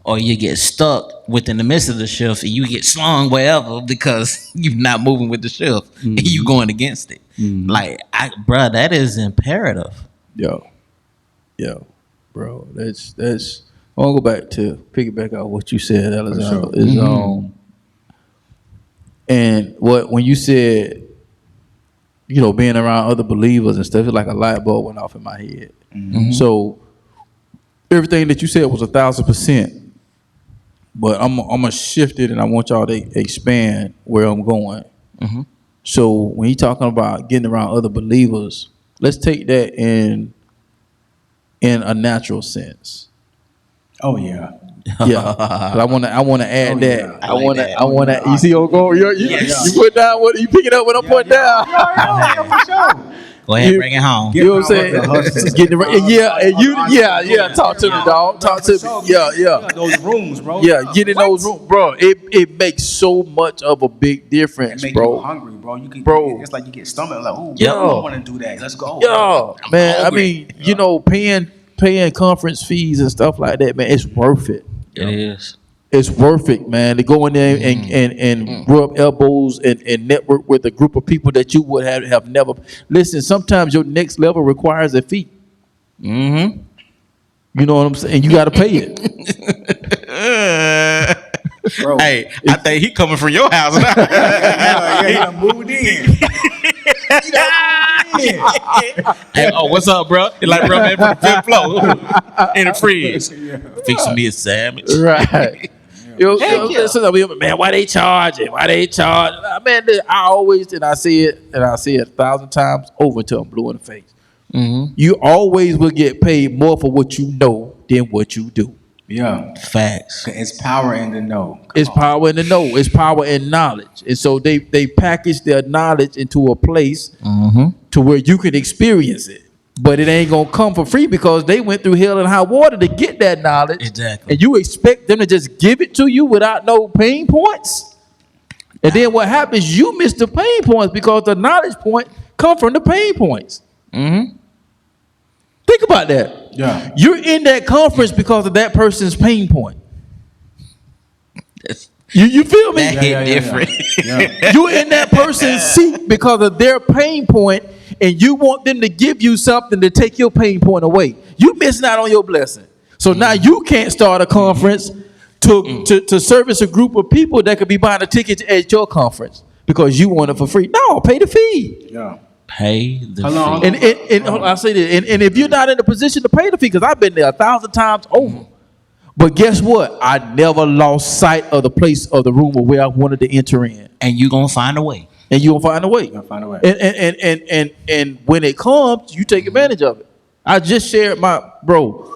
or you get stuck within the midst of the shift and you get slung wherever because you're not moving with the shift and you going against it. Like, bruh, that is imperative.
Yo, bro, that's. I want to go back to piggyback on what you said, Alexndr.
Sure.
And when you said, you know, being around other believers and stuff, it's like a light bulb went off in my head. So everything that you said was 1,000%. But I'm gonna shift it, and I want y'all to expand where I'm going. So when you're talking about getting around other believers, let's take that in a natural sense.
Oh yeah.
Yeah, 'cause I want to add that.
Yeah.
I want to. You see, I'm going. You put down what you pick it up when I'm putting down.
For sure.
Go ahead, bring it home.
You know what I'm saying? Getting Talk to me, dog. Talk to me. Yeah.
Those rooms, bro.
Yeah, get in those rooms, bro. It makes so much of a big difference,
It make
bro.
you hungry, bro. It's like you get stomach like, ooh,
Yeah.
I don't want to do that. Let's go.
Yeah, man.
hungry.
I mean, you know, paying conference fees and stuff like that, man. It's worth it.
It is.
It's worth it, man, to go in there and rub elbows and network with a group of people that you would have never. Listen, sometimes your next level requires a fee. You know what I'm saying? You got to pay it.
Bro.
Hey, I think he coming from your house now.
He done moved in.
Hey, oh, what's up, bro? It's like, bro, man, from the fifth floor in the fridge. Fixing me a sandwich.
Right. Man, why they charging? Man, I always, and I see it 1,000 times over till I'm blue in the face. You always will get paid more for what you know than what you do.
Yeah.
Facts.
It's power in the know.
It's power in the know. It's power in knowledge. And so they package their knowledge into a place to where you can experience it. But it ain't going to come for free, because they went through hell and high water to get that knowledge.
Exactly.
And you expect them to just give it to you without no pain points? And then what happens, you miss the pain points because the knowledge point come from the pain points. Think about that.
Yeah.
You're in that conference because of that person's pain point.
That's,
You feel me?
that hit different.
Yeah.
You're in that person's seat because of their pain point, and you want them to give you something to take your pain point away. You missing out on your blessing. So now you can't start a conference to service a group of people that could be buying a ticket at your conference because you want it for free. No, pay the fee.
Yeah.
Pay the
Hello.
fee.
And I say this, and if you're not in a position to pay the fee, because I've been there 1,000 times over. But guess what? I never lost sight of the place of the room where I wanted to enter in.
And you gonna find a way.
And you'll find a way.
You'll find a way.
And when it comes, you take advantage of it. I just shared my bro.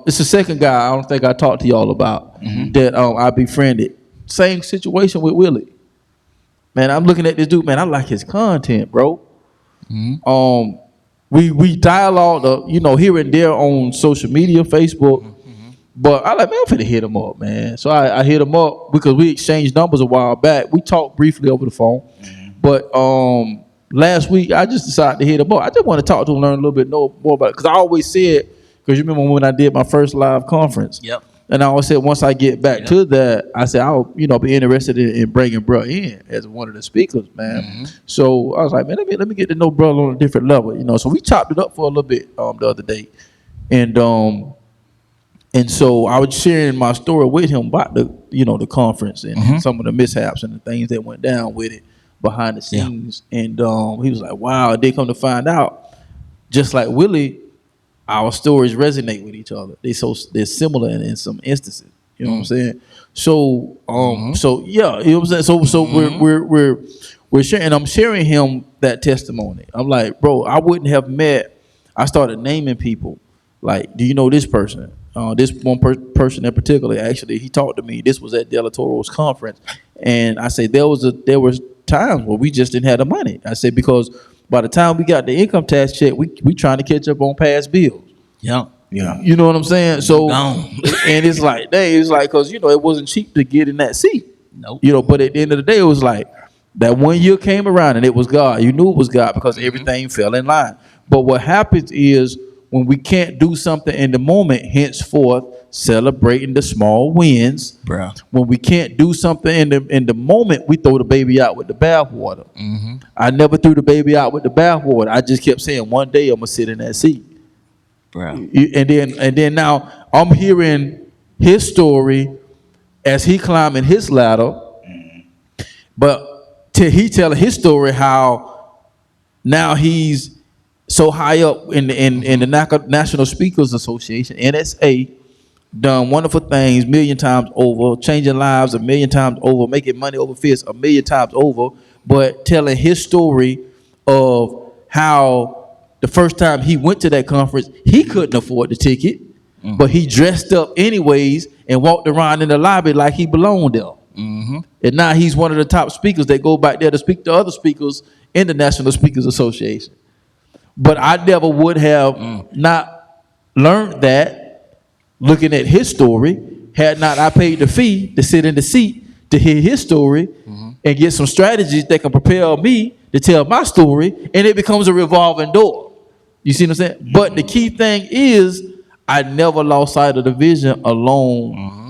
It's the second guy I don't think I talked to y'all about that I befriended. Same situation with Willie. Man, I'm looking at this dude. Man, I like his content, bro. We dialogue, here and there on social media, Facebook. But I like, man, I'm finna hit him up, man. So I hit him up because we exchanged numbers a while back. We talked briefly over the phone. But last week, I just decided to hit him up. I just want to talk to him, learn a little bit more about it. Because I always said, because you remember when I did my first live conference.
Yep.
And I always said, once I get back to that, I said, I'll be interested in bringing bro in as one of the speakers, man. So I was like, man, let me get to know bro on a different level, So we chopped it up for a little bit the other day. And so I was sharing my story with him about the conference and some of the mishaps and the things that went down with it behind the scenes. And he was like, wow, they come to find out, just like Willie, our stories resonate with each other. They're similar in some instances. You know what I'm saying? So yeah, you know what I'm saying? So we're sharing, and I'm sharing him that testimony. I'm like, bro, I wouldn't have met. I started naming people. Like, do you know this person? This one person in particular, actually, he talked to me. This was at Del Toro's conference, and I said there was times where we just didn't have the money. I said, because by the time we got the income tax check, we trying to catch up on past bills.
Yeah.
Yeah.
You know what I'm saying? So,
Gone.
and it's like, dang, it's like, because, you know, it wasn't cheap to get in that seat.
Nope.
You know, but at the end of the day, it was like, that 1 year came around and it was God. You knew it was God because everything fell in line. But what happens is when we can't do something in the moment, henceforth, celebrating the small wins.
Bro.
When we can't do something in the moment, we throw the baby out with the bathwater. I never threw the baby out with the bathwater. I just kept saying, one day I'm gonna sit in that seat.
Bro.
And then now I'm hearing his story as he climbing his ladder, but he telling his story how now he's so high up in the National Speakers Association, NSA, done wonderful things 1,000,000 times over, changing lives 1,000,000 times over, making money over fists 1,000,000 times over, but telling his story of how the first time he went to that conference, he couldn't afford the ticket, but he dressed up anyways and walked around in the lobby like he belonged there. And now he's one of the top speakers that go back there to speak to other speakers in the National Speakers Association. But I never would have not learned that looking at his story had not I paid the fee to sit in the seat to hear his story and get some strategies that can prepare me to tell my story, and it becomes a revolving door. You see what I'm saying? But the key thing is I never lost sight of the vision alone.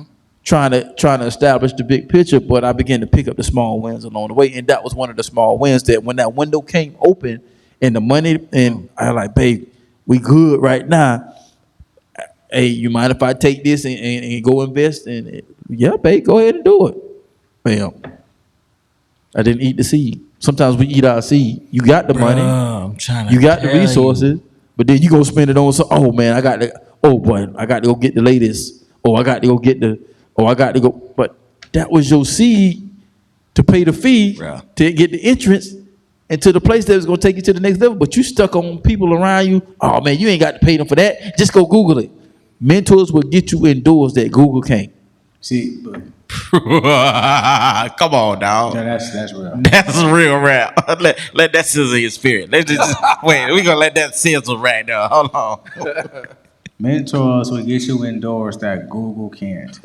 Trying to establish the big picture, but I began to pick up the small wins along the way, and that was one of the small wins that when that window came open and the money, and I was like, babe, we good right now. Hey, you mind if I take this and go invest? And yeah, babe, go ahead and do it. Bam. I didn't eat the seed. Sometimes we eat our seed. You got the money,
I'm trying to
you got the
tell
resources, but then you go spend it on some. Oh man, I got to go get the latest. I got to go. But that was your seed to pay the fee to get the entrance into the place that was going to take you to the next level. But you stuck on people around you. Oh, man, you ain't got to pay them for that. Just go Google it. Mentors will get you indoors that Google can't.
See, but
Come on, dog.
yeah, that's real.
That's real rap. Let that sizzle your spirit. Let's just wait. We gonna let that sizzle right now. Hold on.
Mentors will get you indoors that Google can't.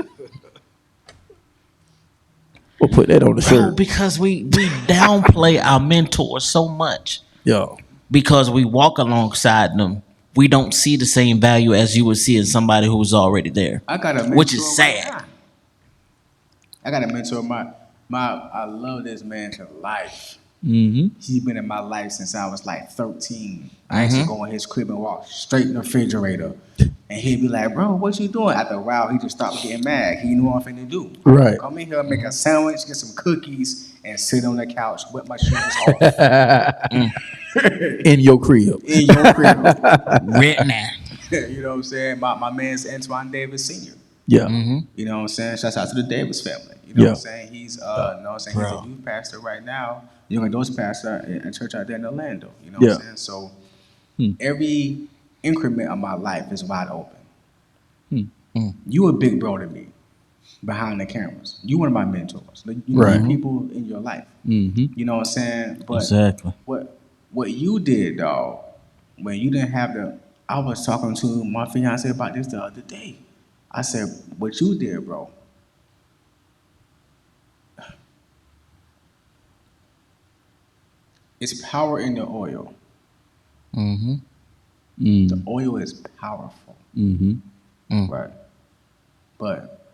We'll put that on the
Bro,
shirt.
because we downplay our mentors so much.
Yo.
Because we walk alongside them, we don't see the same value as you would see in somebody who was already there.
I got a mentor,
which is sad.
Right, I got a mentor. I love this man to life. He's been in my life since I was like 13. I used to go in his crib and walk straight in the refrigerator. And he'd be like, bro, what you doing? After a while, he just stopped getting mad. He knew what I'm finna do.
Right.
Come in here, make a sandwich, get some cookies, and sit on the couch, whip my shoes off.
In your crib.
In your crib.
Right now.
You know what I'm saying? My man's Antoine Davis Sr.
Yeah.
You know what I'm saying? Shouts out to the Davis family. You know
Yeah.
what I'm saying? He's he's a youth pastor right now, young adults pastor at a church out there in Orlando. You know what I'm saying? So every increment of my life is wide open. You a big bro to me behind the cameras. You one of my mentors. You know,
Right.
people in your life. You know what I'm saying? But
Exactly.
what you did, dog, when you didn't have I was talking to my fiance about this the other day. I said, what you did, bro. It's power in the oil. The oil is powerful. Right. But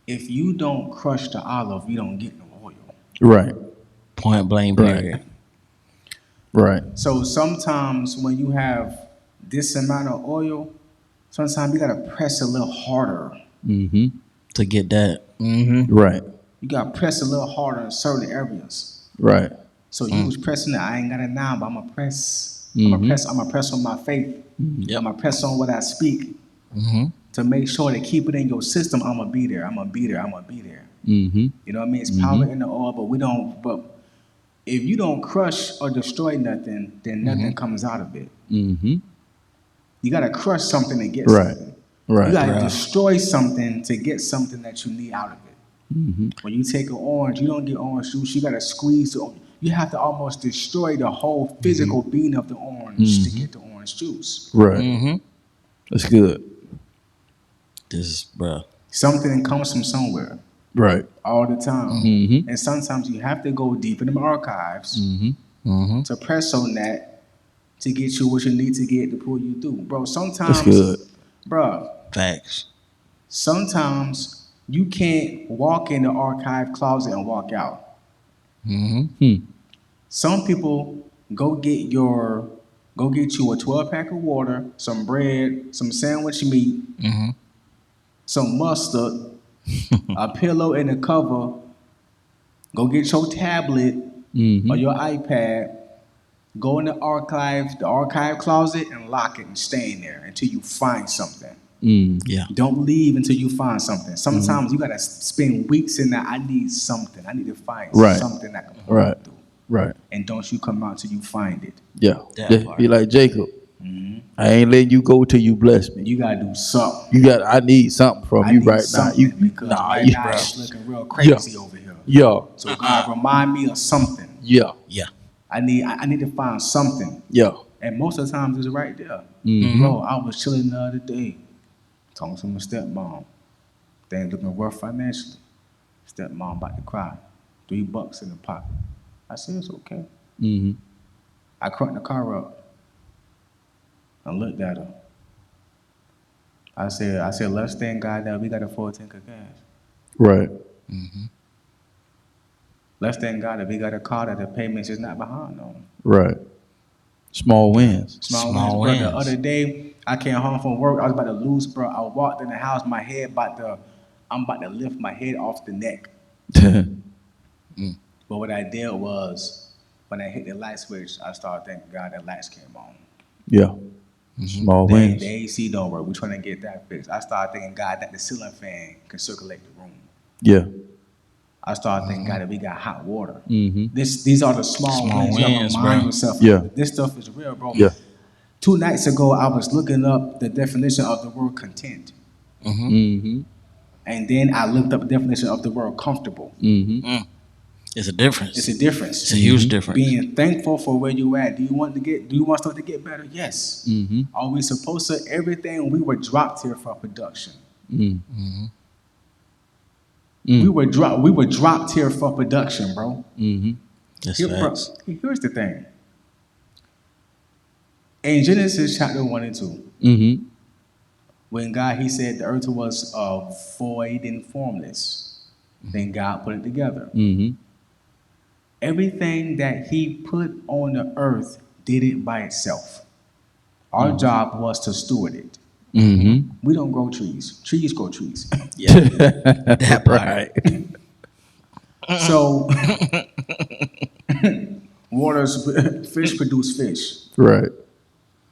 if you don't crush the olive, you don't get no oil.
Right.
Point blank period.
Right.
So sometimes when you have this amount of oil, sometimes you gotta press a little harder.
To get that.
Right.
You gotta press a little harder in certain areas.
Right.
So you was pressing it. I ain't got it now, but I'm gonna press. I'm gonna press on my faith.
Yep.
I'm gonna press on what I speak to make sure to keep it in your system. I'm gonna be there. I'm gonna be there. I'm gonna be there. You know what I mean? It's power in the oil, but we don't. But if you don't crush or destroy nothing, then nothing comes out of it. You gotta crush something to get
Right.
something.
Right.
You gotta destroy something to get something that you need out of it. When you take an orange, you don't get orange juice. You gotta squeeze the. You have to almost destroy the whole physical being of the orange to get the orange juice.
Right. That's good.
Bro.
Something comes from somewhere.
Right.
All the time. And sometimes you have to go deep in the archives to press on that to get you what you need to get to pull you through. Bro, sometimes,
That's good.
bro,
Facts.
sometimes you can't walk in the archive closet and walk out. Some people go get you a 12-pack of water, some bread, some sandwich meat, some mustard, a pillow and a cover. Go get your tablet or your iPad. Go in the archive closet, and lock it and stay in there until you find something.
Yeah.
Don't leave until you find something. Sometimes you gotta spend weeks in that. I need something. I need to find something that can pull me through.
Right.
And don't you come out till you find it.
Yeah.
That part.
Be like Jacob. I ain't letting you go till you bless me.
You gotta do something.
I need something from you right now.
Because right now it's looking real crazy over here.
Yeah.
So God, remind me of something.
Yeah.
Yeah.
I need to find something.
Yeah.
And most of the times it's right there. Bro, I was chilling the other day, talking to my stepmom. Things looking rough financially. Stepmom about to cry. $3 in the pocket. I said, it's okay. I cranked the car up and looked at her. I said, let's thank God that we got a full tank of gas.
Right.
Let's thank God that we got a car that the payments is not behind on.
Right. Small wins.
Small wins. Bro, the other day, I came home from work. I was about to lose, bro. I walked in the house. I'm about to lift my head off the neck. But what I did was, when I hit the light switch, I started thanking God that lights came on.
Yeah. Small wins.
The AC don't work. We're trying to get that fixed. I started thanking God that the ceiling fan can circulate the room.
Yeah.
I started thanking God that we got hot water. These are the small wins. You have to remind yourself.
Yeah.
This stuff is real, bro.
Yeah.
2 nights ago, I was looking up the definition of the word content. And then I looked up the definition of the word comfortable.
It's a difference.
It's a difference.
It's a huge difference.
Being thankful for where you at. Do you want stuff to get better? Yes. Are we supposed to? Everything, we were dropped here for production. We were dropped here for production, bro.
That's facts.
Here's the thing. In Genesis chapter 1 and 2, when God, he said the earth was void and formless, then God put it together. Everything that he put on the earth did it by itself. Our job was to steward it. We don't grow trees. Trees grow trees.
Yeah. That part.
So, fish produce fish.
Right.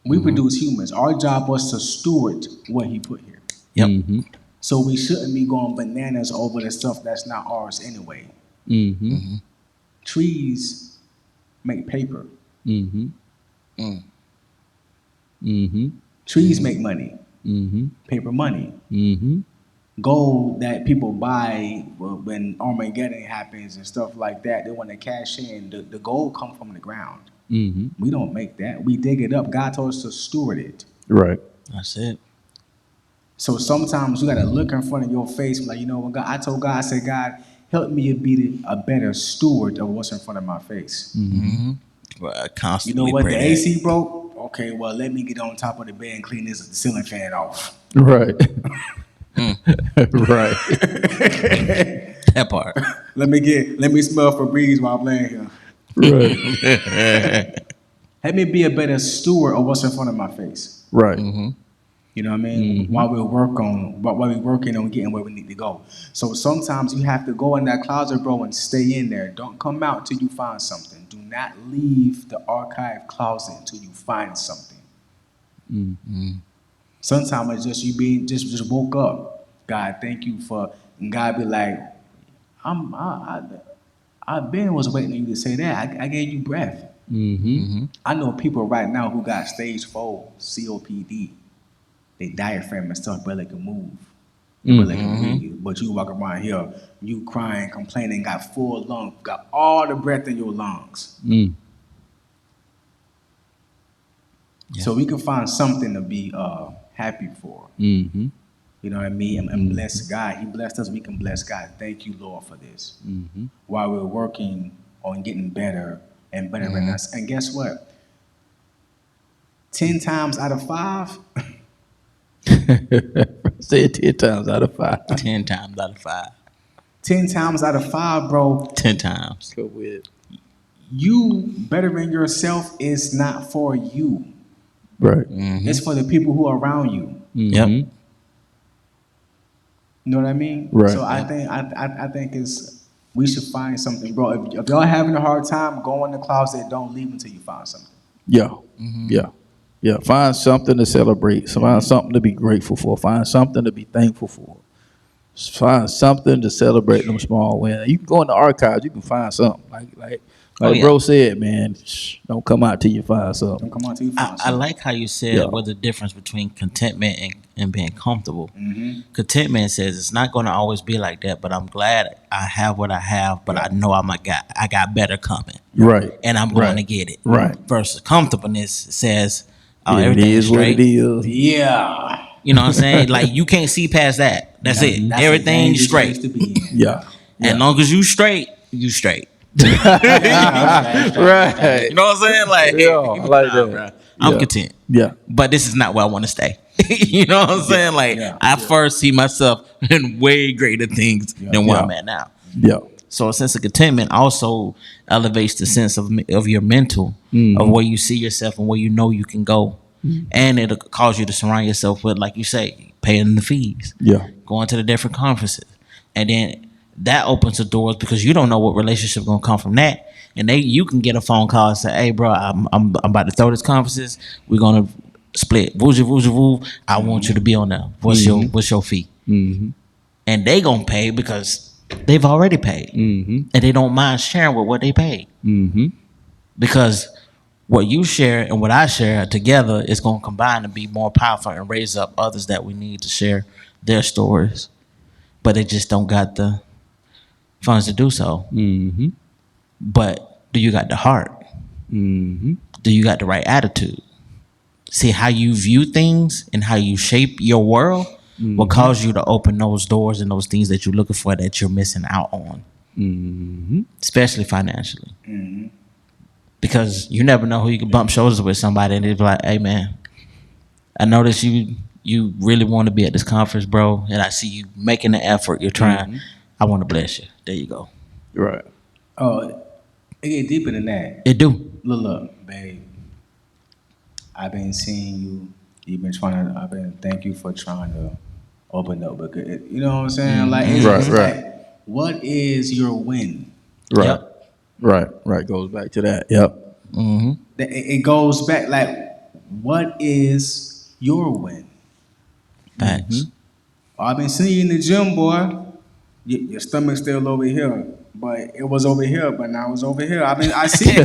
We produce humans. Our job was to steward what he put here.
Yep.
So we shouldn't be going bananas over the stuff that's not ours anyway. Trees make paper. Trees make money. Paper money. Gold that people buy when Armageddon happens and stuff like that, they want to cash in. The gold come from the ground. We don't make that. We dig it up. God told us to steward it.
Right.
That's it.
So sometimes you got to look in front of your face like, you know what, God, I told God, I said, God, help me to be a better steward of what's in front of my face.
Well, constantly.
You know what, the
that.
AC broke? Okay, well, let me get on top of the bed and clean this ceiling fan off.
Right. Right.
That part.
Let me smell Febreze while I'm laying here.
Right.
Let me be a better steward of what's in front of my face.
Right.
You know what I mean? While we're working on getting where we need to go. So sometimes you have to go in that closet, bro, and stay in there. Don't come out till you find something. Do not leave the archive closet until you find something. Sometimes it's just you just woke up. God, thank you for, and God be like, I've been was waiting on you to say that. I gave you breath. I know people right now who got stage 4 COPD. They diaphragm and stuff barely can move. Barely can breathe. but you walk around here, you crying, complaining, got full lungs, got all the breath in your lungs.
Mm.
Yeah.
So we can find something to be happy for.
Mm-hmm.
You know what I mean? And bless God. He blessed us. We can bless God. Thank you, Lord, for this.
Mm-hmm.
While we're working on getting better and better than us. And guess what? 10 times out of 5.
Say it 10 times out of 5.
10 times out of 5.
10 times out of 5, bro.
10 times.
Go with.
You bettering yourself is not for you.
Right.
Mm-hmm.
It's for the people who are around you.
Yep.
Mm-hmm.
You know what I mean?
Right.
So I think it's we should find something, bro. If y'all having a hard time, go in the closet. Don't leave until you find something.
Yeah.
Mm-hmm.
Yeah. Yeah. Find something to celebrate. Find something to be grateful for. Find something to be thankful for. Find something to celebrate them small wins. You can go in the archives. You can find something. Like bro said, man, don't come out till you find something.
Don't come on till you find
I
something.
like how you said what the difference between contentment and being comfortable.
Mm-hmm.
Contentment says it's not going to always be like that, but I'm glad I have what I have, but I know I got better coming.
Right.
And I'm going to get it.
Right.
Versus comfortableness says,
It
everything
is what
straight.
it is.
Yeah.
You know what I'm saying? Like, you can't see past that. That's it.
That's
Everything
a dangerous
straight.
place to be in.
Yeah.
As long as you straight, you straight.
Right.
You know what I'm saying? Like,
Yeah, I like that.
bruh, I'm
Yeah.
content.
Yeah.
But this is not where I want to stay. You know what I'm saying? Like, I first see myself in way greater things than where I'm at now.
Yeah.
So a sense of contentment also elevates the sense of your mental, of where you see yourself and where you know you can go. And it'll cause you to surround yourself with, like you say, paying the fees.
Yeah.
Going to the different conferences. And then that opens the doors because you don't know what relationship going to come from that. And you can get a phone call and say, hey, bro, I'm about to throw this conferences. We're going to split. Woo. I want you to be on there. What's your fee?
Mm-hmm.
And they going to pay because they've already paid.
Mm-hmm.
And they don't mind sharing with what they paid.
Mm-hmm.
Because what you share and what I share together is going to combine to be more powerful and raise up others that we need to share their stories. But they just don't got the funds to do so.
Mm-hmm.
But do you got the heart?
Mm-hmm.
Do you got the right attitude? See, how you view things and how you shape your world will cause you to open those doors and those things that you're looking for that you're missing out on.
Mm-hmm.
Especially financially. Because you never know who you can bump shoulders with somebody and they'll be like, hey, man, I noticed you really want to be at this conference, bro, and I see you making the effort. You're trying. I want to bless you. There you go.
Right.
Oh, it get deeper than that.
It do.
Look, babe. I've been seeing you. Thank you for trying to open up. But you know what I'm saying? Like, it's
Right,
just
right.
like, what is your win?
Right.
Yep.
Right. Goes back to that. Yep.
Mm-hmm.
It goes back, like, what is your win?
Facts.
I've been seeing you in the gym, boy. Your stomach's still over here, but it was over here, but now it's over here. I see you.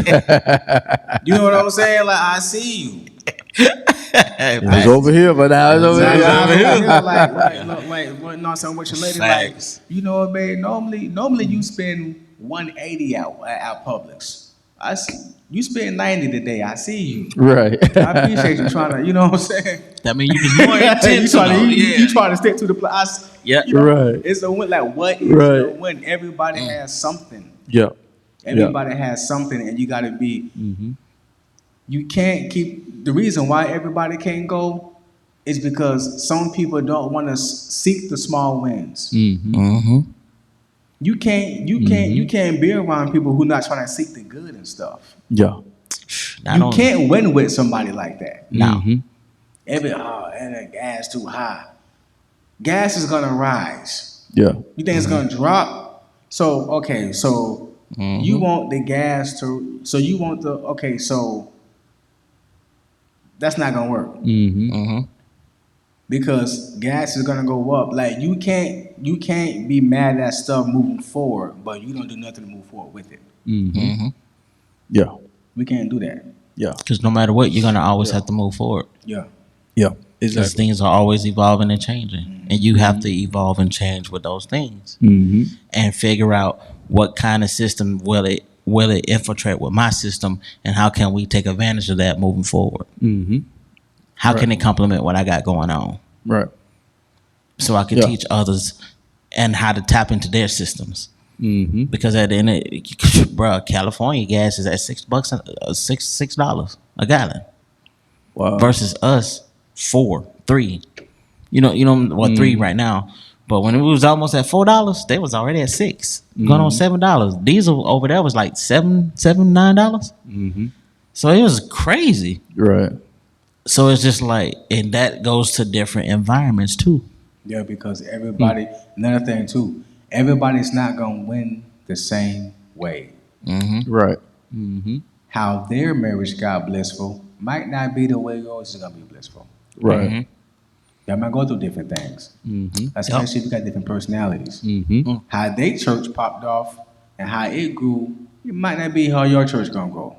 You know what I'm saying? Like, I see you.
It was over here, but now it's over here.
Like, look, no, so with your lady,
Facts.
like, you know what, man? Normally you spend 180 at Publix. I see you spend 90 today. I see you.
Right.
I appreciate you trying to, you know what I'm saying?
That means you was more intentional.
you trying to stick to the plan.
Yeah.
You know,
Right.
It's a win. Like, what is
Right.
the win? Everybody has something.
Yeah.
Everybody has something, and you got to be. You can't keep. The reason why everybody can't go is because some people don't want to seek the small wins.
Mm-hmm.
You can't be around people who not trying to seek the good and stuff.
Yeah.
You can't win with somebody like that.
No.
And the gas too high. Gas is gonna rise.
Yeah.
You think it's gonna drop? So okay, so you want the gas to. So you want the okay. So that's not gonna work.
Mm-hmm.
Because gas is gonna go up. Like you can't be mad at stuff moving forward, but you don't do nothing to move forward with it.
Mm-hmm. Yeah.
We can't do that.
Yeah.
Because no matter what, you're going to always have to move forward.
Yeah.
Yeah.
Because things are always evolving and changing, and you have to evolve and change with those things, and figure out what kind of system will it infiltrate with my system, and how can we take advantage of that moving forward. How can it complement what I got going on,
Right.
so I can teach others and how to tap into their systems. Because at the end of bro, California gas is at $6 $6 a gallon.
Wow.
Versus us, 4, 3. You know, 3 right now. But when it was almost at $4, they was already at 6, going on $7. Diesel over there was like $9. So it was crazy.
Right.
So it's just like, and that goes to different environments too.
Yeah, because everybody, another thing too, everybody's not going to win the same way.
Right.
How their marriage got blissful might not be the way yours is going to be blissful.
Right.
Y'all might go through different things, especially if you got different personalities. How they church popped off and how it grew, it might not be how your church going to grow.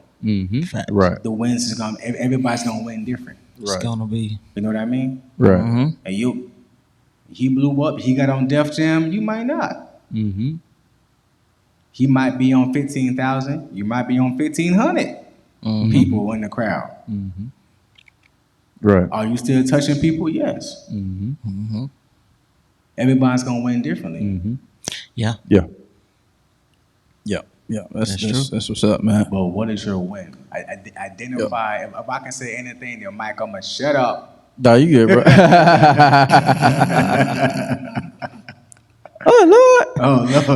Right.
The wins is going to, everybody's going to win different.
It's gonna be,
You know what I mean?
Right.
And he blew up, he got on Def Jam, you might not. He might be on 15,000, you might be on 1,500 people in the crowd.
Right.
Are you still touching people? Yes. Everybody's gonna win differently.
yeah.
Yeah. Yeah. Yeah. That's
true.
That's what's up, man.
But what is your win? Identify. If I can say anything, then Mike, I'm gonna shut up.
Nah, you good, bro. Oh Lord.
Oh Lord.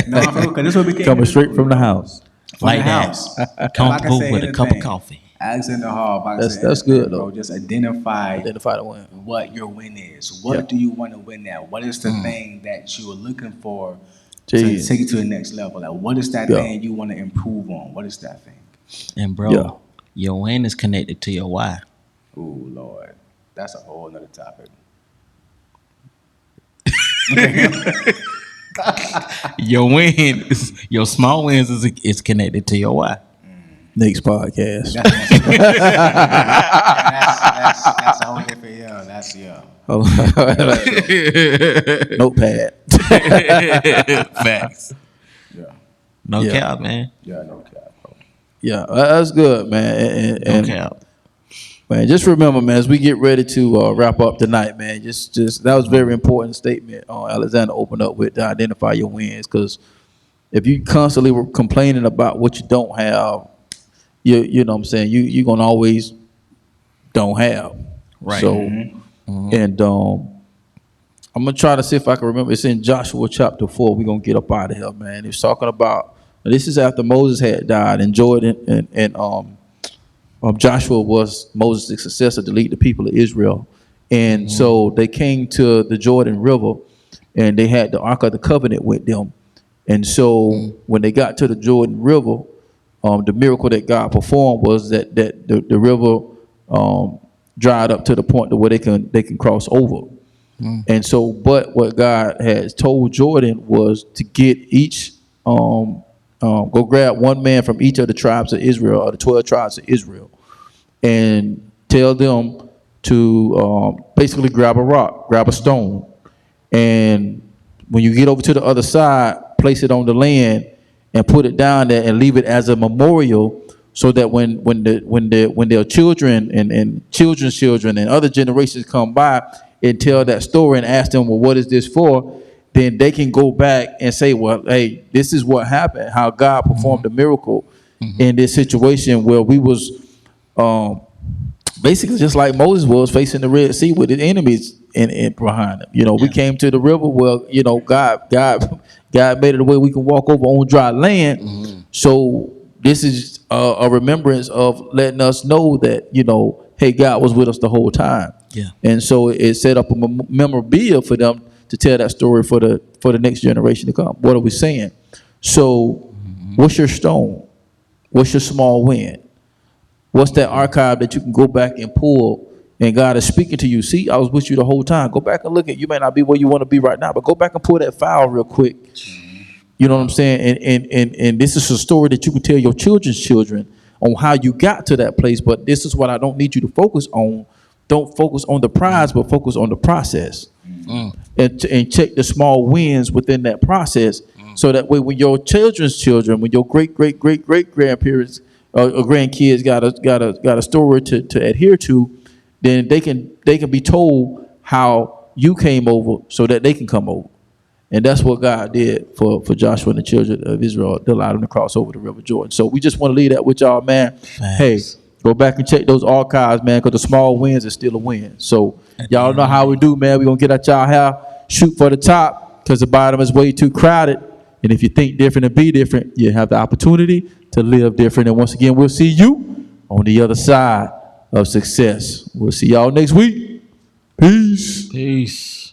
No, because this will be
Coming straight from the house.
Like
the
that.
house.
Comfortable
say
with a cup of
anything,
coffee.
Alxndr Hall. If I can say
That's
anything,
good,
bro,
though.
just identify
Identify the win.
what your win is. What do you want to win at? What is the thing that you are looking for to
Jeez.
take it to the next level? Like, what is that
Yeah.
thing you want to improve on? What is that thing?
And bro,
Yeah.
your win is connected to your why.
Ooh, Lord. That's a whole nother topic.
Your win is, your small wins is connected to your why.
Next podcast.
That's a whole different, that's,
Notepad.
Facts.
yeah.
No
Yeah.
cap, man.
Yeah, no cap.
Yeah, that's good, man.
No
And
cap.
man, just remember, man, as we get ready to wrap up tonight, man, just that was a very important statement. Alexndr opened up with, to identify your wins, because if you constantly were complaining about what you don't have, you know what I'm saying, you're gonna always don't have.
Right.
So, and I'm gonna try to see if I can remember. It's in Joshua chapter 4. We're gonna get up out of here, man. It's talking about, this is after Moses had died, and Jordan and Joshua was Moses' successor to lead the people of Israel. And so they came to the Jordan River, and they had the Ark of the Covenant with them. And so when they got to the Jordan River, the miracle that God performed was that the river dried up to the point to where they can cross over. And so, but what God has told Jordan was to get each, go grab one man from each of the tribes of Israel, or the 12 tribes of Israel, and tell them to basically grab a rock, grab a stone, and when you get over to the other side, place it on the land and put it down there and leave it as a memorial, so that when their children and children's children and other generations come by and tell that story and ask them, well, what is this for? Then they can go back and say, well, hey, this is what happened, how God performed a miracle in this situation where we was basically just like Moses was facing the Red Sea with his enemies in behind him. You know, we came to the river where, you know, God made it a way we can walk over on dry land. So this is a remembrance of letting us know that, you know, hey, God was with us the whole time.
Yeah.
And so it set up a memorabilia for them to tell that story for the next generation to come. What are we saying? So what's your stone? What's your small win? What's that archive that you can go back and pull, and God is speaking to you? See, I was with you the whole time. Go back and look at, you may not be where you want to be right now, but go back and pull that file real quick. You know what I'm saying? And this is a story that you can tell your children's children on how you got to that place. But this is what I don't need you to focus on. don't focus on the prize, but focus on the process. And check the small wins within that process. So that way, when your children's children, when your great grandparents or grandkids got a story to adhere to, then they can be told how you came over, so that they can come over. And that's what God did for Joshua and the children of Israel. They allowed them to cross over the River Jordan. So we just want to leave that with y'all, man.
Thanks.
Hey, go back and check those archives, man, because the small wins are still a win. So y'all know how we do, man. We're going to get out y'all hair, shoot for the top, because the bottom is way too crowded. And if you think different and be different, you have the opportunity to live different. And once again, we'll see you on the other side of success. We'll see y'all next week. Peace.
Peace.